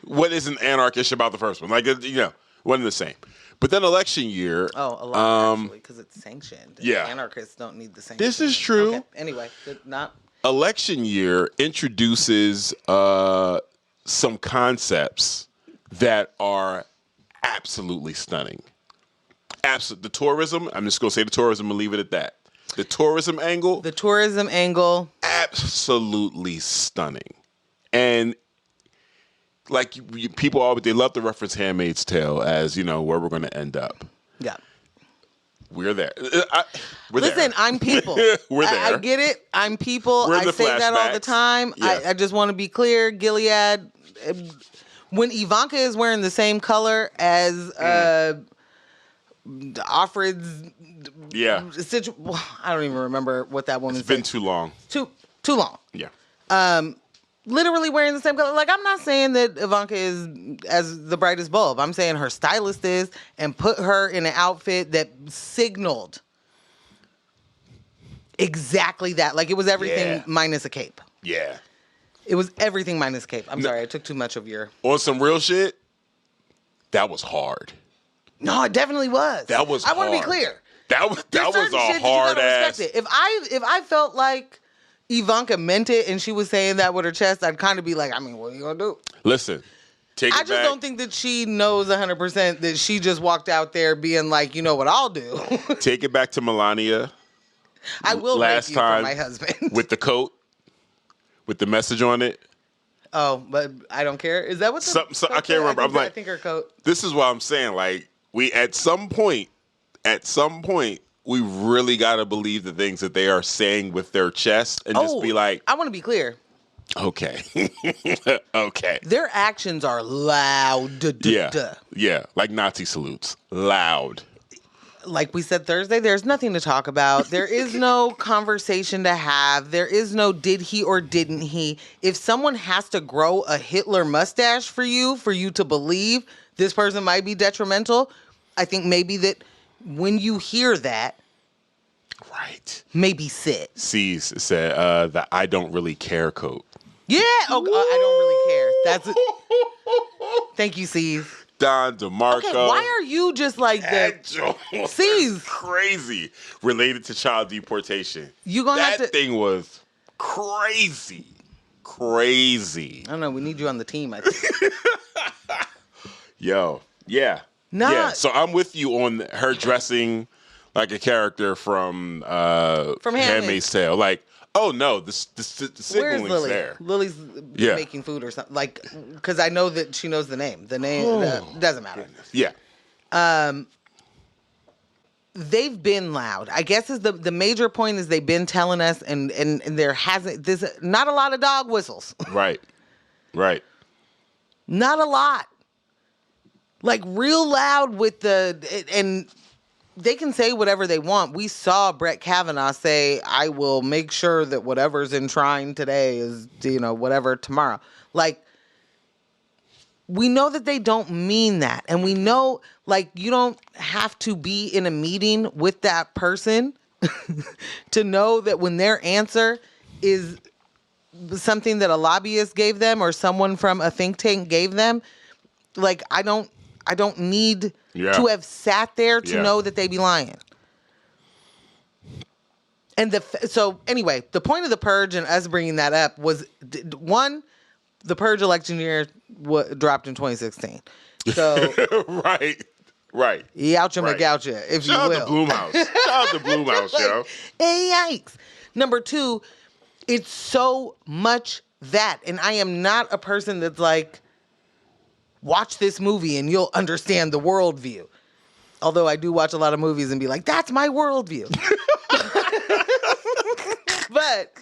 What isn't anarchish about the first one? Like one and the same. But then Election Year. Oh, a lot actually, because it's sanctioned. Yeah. Anarchists don't need the sanction. This is true. Okay. Anyway, not. Election Year introduces some concepts that are absolutely stunning. The tourism. I'm just going to say the tourism and leave it at that. The tourism angle. Absolutely stunning. And like people always, they love to reference Handmaid's Tale as, where we're going to end up. Yeah. We're there. Listen, I'm people. We're there. I get it. I'm people. We're in I the say that all the flashbacks. time. Yeah. I just want to be clear. Gilead, when Ivanka is wearing the same color as Offred's I don't even remember what that woman said. It's been too long. Too long. Yeah. Literally wearing the same color. Like, I'm not saying that Ivanka is as the brightest bulb. I'm saying her stylist is, and put her in an outfit that signaled exactly that. Like, it was everything minus a cape. Yeah. It was everything minus a cape. I'm sorry, I took too much of your... On some real shit, that was hard. No, it definitely was. That was hard. I want to be hard. clear. That was a hard ass... If I felt like Ivanka meant it and she was saying that with her chest, I'd kind of be like, I mean, what are you going to do? Listen, I just don't think that she knows 100% that she just walked out there being like, you know what I'll do. Take it back to Melania. I will last make you time for my husband. with the coat, with the message on it. Oh, but I don't care. Is that what the I can't remember. I think her coat. This is what I'm saying. Like, we at some point, we really got to believe the things that they are saying with their chest and just be like, I want to be clear. Okay. Okay. Their actions are loud. Yeah. Like Nazi salutes. Loud. Like we said Thursday, there's nothing to talk about. There is no conversation to have. There is no did he or didn't he. If someone has to grow a Hitler mustache for you to believe this person might be detrimental, I think maybe that when you hear that, right, maybe sit. C's said the I don't really care coat. Yeah. Oh, I don't really care. That's it. Thank you, C's. Don DeMarco. Okay, why are you just like that? C's crazy related to child deportation. That thing was crazy. I don't know. We need you on the team, I think. Yo, yeah. Yeah, so I'm with you on her dressing like a character from Handmaid's Tale. Like, oh no, the signaling's Lily? there. Lily's making food or something. Like, because I know that she knows the name. The name doesn't matter. Yeah. They've been loud. I guess is the major point is they've been telling us, and there hasn't. There's not a lot of dog whistles. Right. Not a lot. Like real loud with and they can say whatever they want. We saw Brett Kavanaugh say, I will make sure that whatever's enshrined today is, whatever tomorrow. Like, we know that they don't mean that. And we know, like, you don't have to be in a meeting with that person to know that when their answer is something that a lobbyist gave them or someone from a think tank gave them, like, I don't need to have sat there to know that they be lying. And so anyway, the point of the Purge and us bringing that up was, one, the Purge election year dropped in 2016. So right. Youcha McGoucha, if Shout you out will. to Bloomhouse. Shout out to Bloomhouse, yo. Hey, yikes. Number two, it's so much that, and I am not a person that's like, watch this movie and you'll understand the worldview. Although I do watch a lot of movies and be like, that's my worldview. But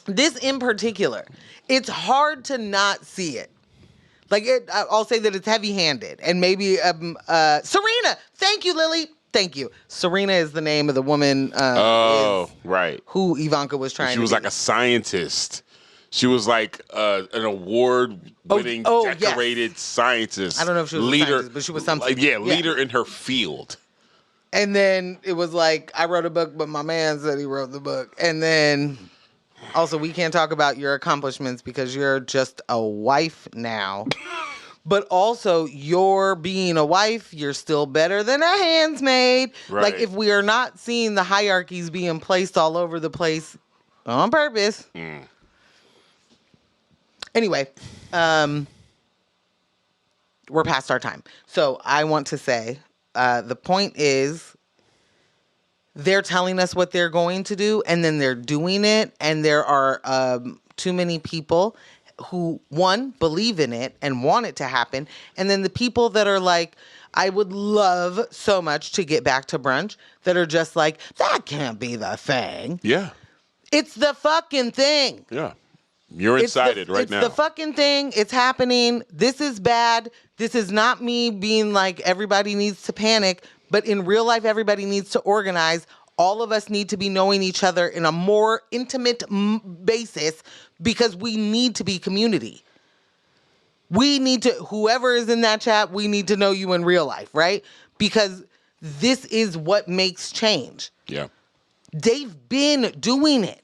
this in particular, it's hard to not see it. Like, I'll say that it's heavy-handed. And maybe, Serena! Thank you, Lily! Thank you. Serena is the name of the woman right. who Ivanka was trying to be. She was like a scientist. She was like an award-winning, decorated scientist. I don't know if she was a scientist, but she was something. Leader in her field. And then it was like, I wrote a book, but my man said he wrote the book. And then, also, we can't talk about your accomplishments because you're just a wife now. But also, you're being a wife, you're still better than a handsmaid. Right. Like, if we are not seeing the hierarchies being placed all over the place on purpose. Anyway, we're past our time. So I want to say, the point is, they're telling us what they're going to do, and then they're doing it, and there are too many people who, one, believe in it and want it to happen, and then the people that are like, I would love so much to get back to brunch, that are just like, that can't be the thing. Yeah. It's the fucking thing. Yeah. You're inside it right now. It's the fucking thing. It's happening. This is bad. This is not me being like, everybody needs to panic. But in real life, everybody needs to organize. All of us need to be knowing each other in a more intimate basis because we need to be community. We need to, whoever is in that chat, we need to know you in real life, right? Because this is what makes change. Yeah. They've been doing it.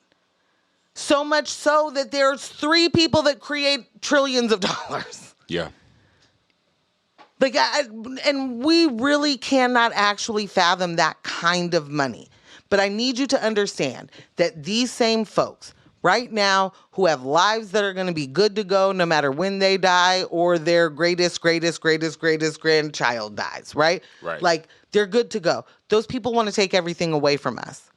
So much so that there's 3 people that create trillions of dollars. Yeah. Like, and we really cannot actually fathom that kind of money. But I need you to understand that these same folks right now who have lives that are going to be good to go no matter when they die or their greatest grandchild dies, right? Right. Like, they're good to go. Those people want to take everything away from us.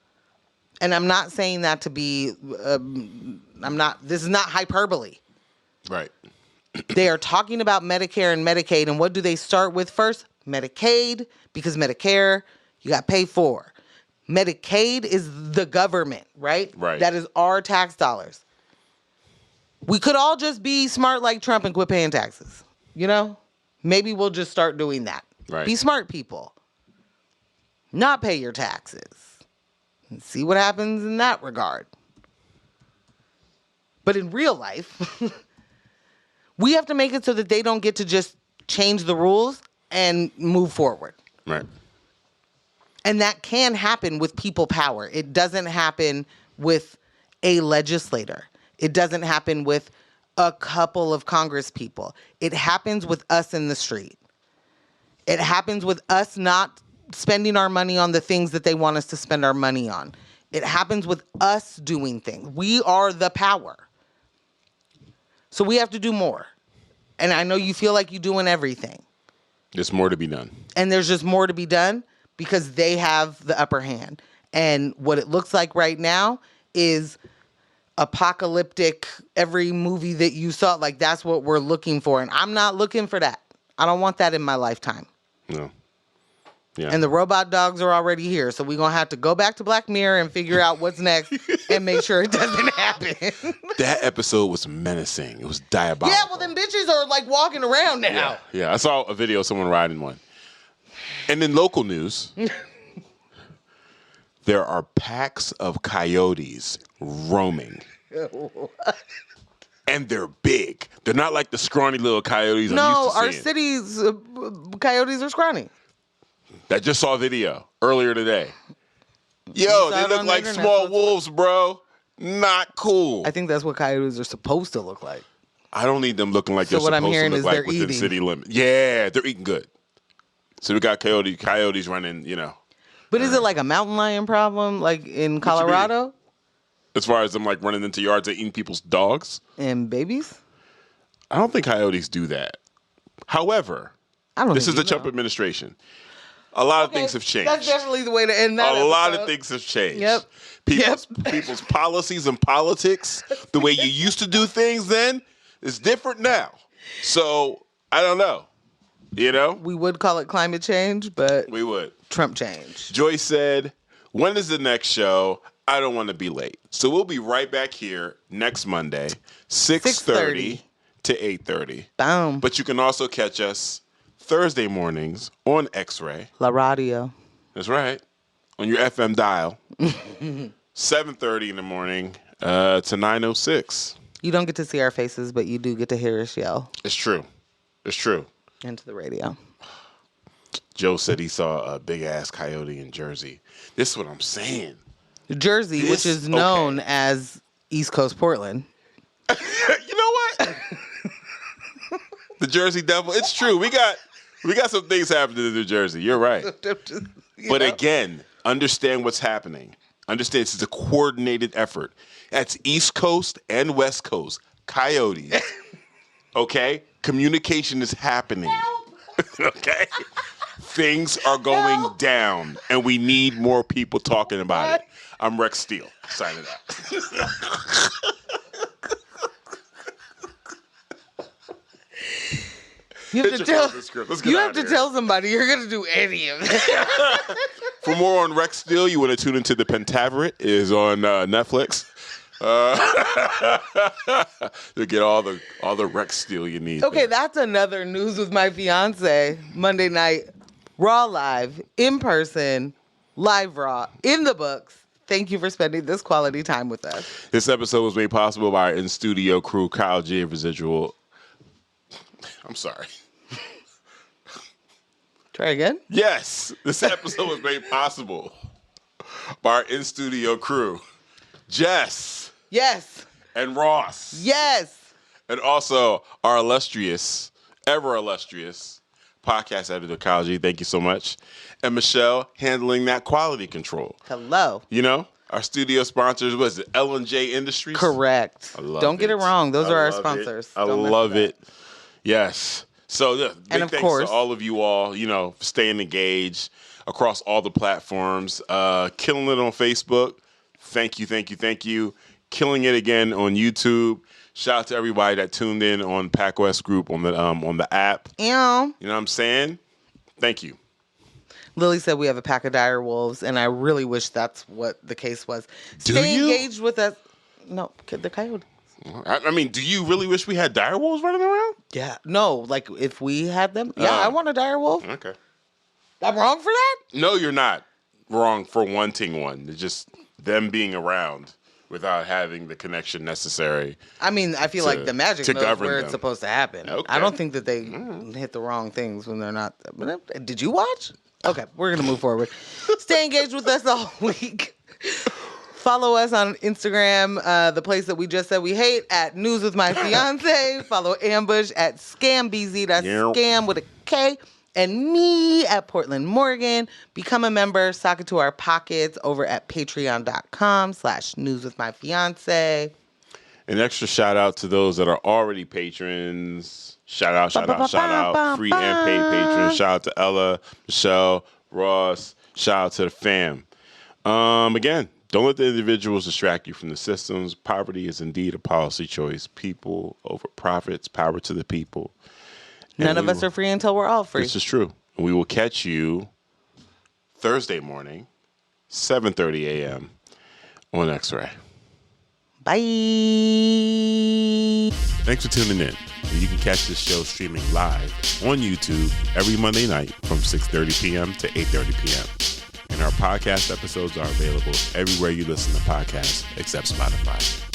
And I'm not saying that to be, this is not hyperbole. Right. They are talking about Medicare and Medicaid, and what do they start with first? Medicaid, because Medicare, you got to pay for. Medicaid is the government, right? Right. That is our tax dollars. We could all just be smart like Trump and quit paying taxes, Maybe we'll just start doing that. Right. Be smart people. Not pay your taxes. And see what happens in that regard. But in real life, we have to make it so that they don't get to just change the rules and move forward. Right. And that can happen with people power. It doesn't happen with a legislator. It doesn't happen with a couple of Congress people. It happens with us in the street. It happens with us not spending our money on the things that they want us to spend our money on. It happens with us doing things. We are the power. So we have to do more. And I know you feel like you're doing everything. There's more to be done. And there's just more to be done because they have the upper hand. And what it looks like right now is apocalyptic, every movie that you saw, like that's what we're looking for. And I'm not looking for that. I don't want that in my lifetime. No. Yeah. And the robot dogs are already here. So we're going to have to go back to Black Mirror and figure out what's next and make sure it doesn't happen. That episode was menacing. It was diabolical. Yeah, well, them bitches are like walking around now. Yeah. I saw a video of someone riding one. And in local news, there are packs of coyotes roaming. And they're big. They're not like the scrawny little coyotes I'm used to seeing. Our city's coyotes are scrawny. I just saw a video earlier today. Yo, they look like small wolves, bro. Not cool. I think that's what coyotes are supposed to look like. I don't need them looking like they're supposed to look like within city limits. Yeah, they're eating good. So we got coyotes running, you know. But is it like a mountain lion problem, like in Colorado? As far as them like running into yards and eating people's dogs? And babies? I don't think coyotes do that. However, this is the Trump administration. A lot of things have changed. That's definitely the way to end that. A lot of things have changed. Yep. People's policies and politics, the way you used to do things then, is different now. So, I don't know. You know? We would call it climate change, but we would. Trump change. Joyce said, when is the next show? I don't want to be late. So we'll be right back here next Monday, 6:30 to 8:30. Boom. But you can also catch us Thursday mornings on X-Ray. La Radio. That's right. On your FM dial. 7:30 in the morning to 9:06. You don't get to see our faces, but you do get to hear us yell. It's true. It's true. Into the radio. Joe said he saw a big-ass coyote in Jersey. This is what I'm saying. Jersey, which is known as East Coast Portland. You know what? The Jersey Devil. It's true. We got some things happening in New Jersey. You're right. But again, understand what's happening. Understand this is a coordinated effort. That's East Coast and West Coast. Coyotes. Okay? Communication is happening. Okay? Things are going down, and we need more people talking about it. I'm Rex Steele. Signing out. You have to tell somebody you're going to do any of that. For more on Rex Steele, you want to tune into The Pentaveret. It is on Netflix. You'll get all the Rex Steele you need. Okay, that's another News with My Fiance. Monday night, Raw Live, in person, live Raw, in the books. Thank you for spending this quality time with us. This episode was made possible by our in-studio crew, Kyle G of Residual. I'm sorry. Try again? Yes, this episode was made possible by our in-studio crew, Jess. Yes. And Ross. Yes. And also our illustrious, ever illustrious podcast editor, Kyle G. Thank you so much. And Michelle handling that quality control. Hello. You know, our studio sponsors, what is it, L&J Industries? Correct. Don't get it wrong. Those are our sponsors. I love it. Yes. So, big and thanks to all of you all, you know, for staying engaged across all the platforms. Killing it on Facebook. Thank you, thank you, thank you. Killing it again on YouTube. Shout out to everybody that tuned in on Pac West Group on the app. Yeah. You know what I'm saying? Thank you. Lily said we have a pack of dire wolves, and I really wish that's what the case was. Stay engaged with us. No, the coyote. I mean, do you really wish we had dire wolves running around? Yeah. No, like if we had them. Yeah, I want a dire wolf. Okay. I'm wrong for that? No, you're not wrong for wanting one. It's just them being around without having the connection necessary. I mean, I feel like the magic knows where it's supposed to happen. Okay. I don't think that they hit the wrong things when they're not. Did you watch? Okay, we're going to move forward. Stay engaged with us all week. Follow us on Instagram, the place that we just said we hate, at News with My Fiance. Follow Ambush at ScamBZ. That's scam with a K. And me at Portland Morgan. Become a member. Sock it to our pockets over at patreon.com/newswithmyfiance. An extra shout out to those that are already patrons. Shout out. Free and paid patrons. Shout out to Ella, Michelle, Ross. Shout out to the fam. Again, don't let the individuals distract you from the systems. Poverty is indeed a policy choice. People over profits, power to the people. None of us are free until we're all free. This is true. We will catch you Thursday morning, 7:30 a.m. on X-Ray. Bye. Thanks for tuning in. And you can catch this show streaming live on YouTube every Monday night from 6:30 p.m. to 8:30 p.m. And our podcast episodes are available everywhere you listen to podcasts except Spotify.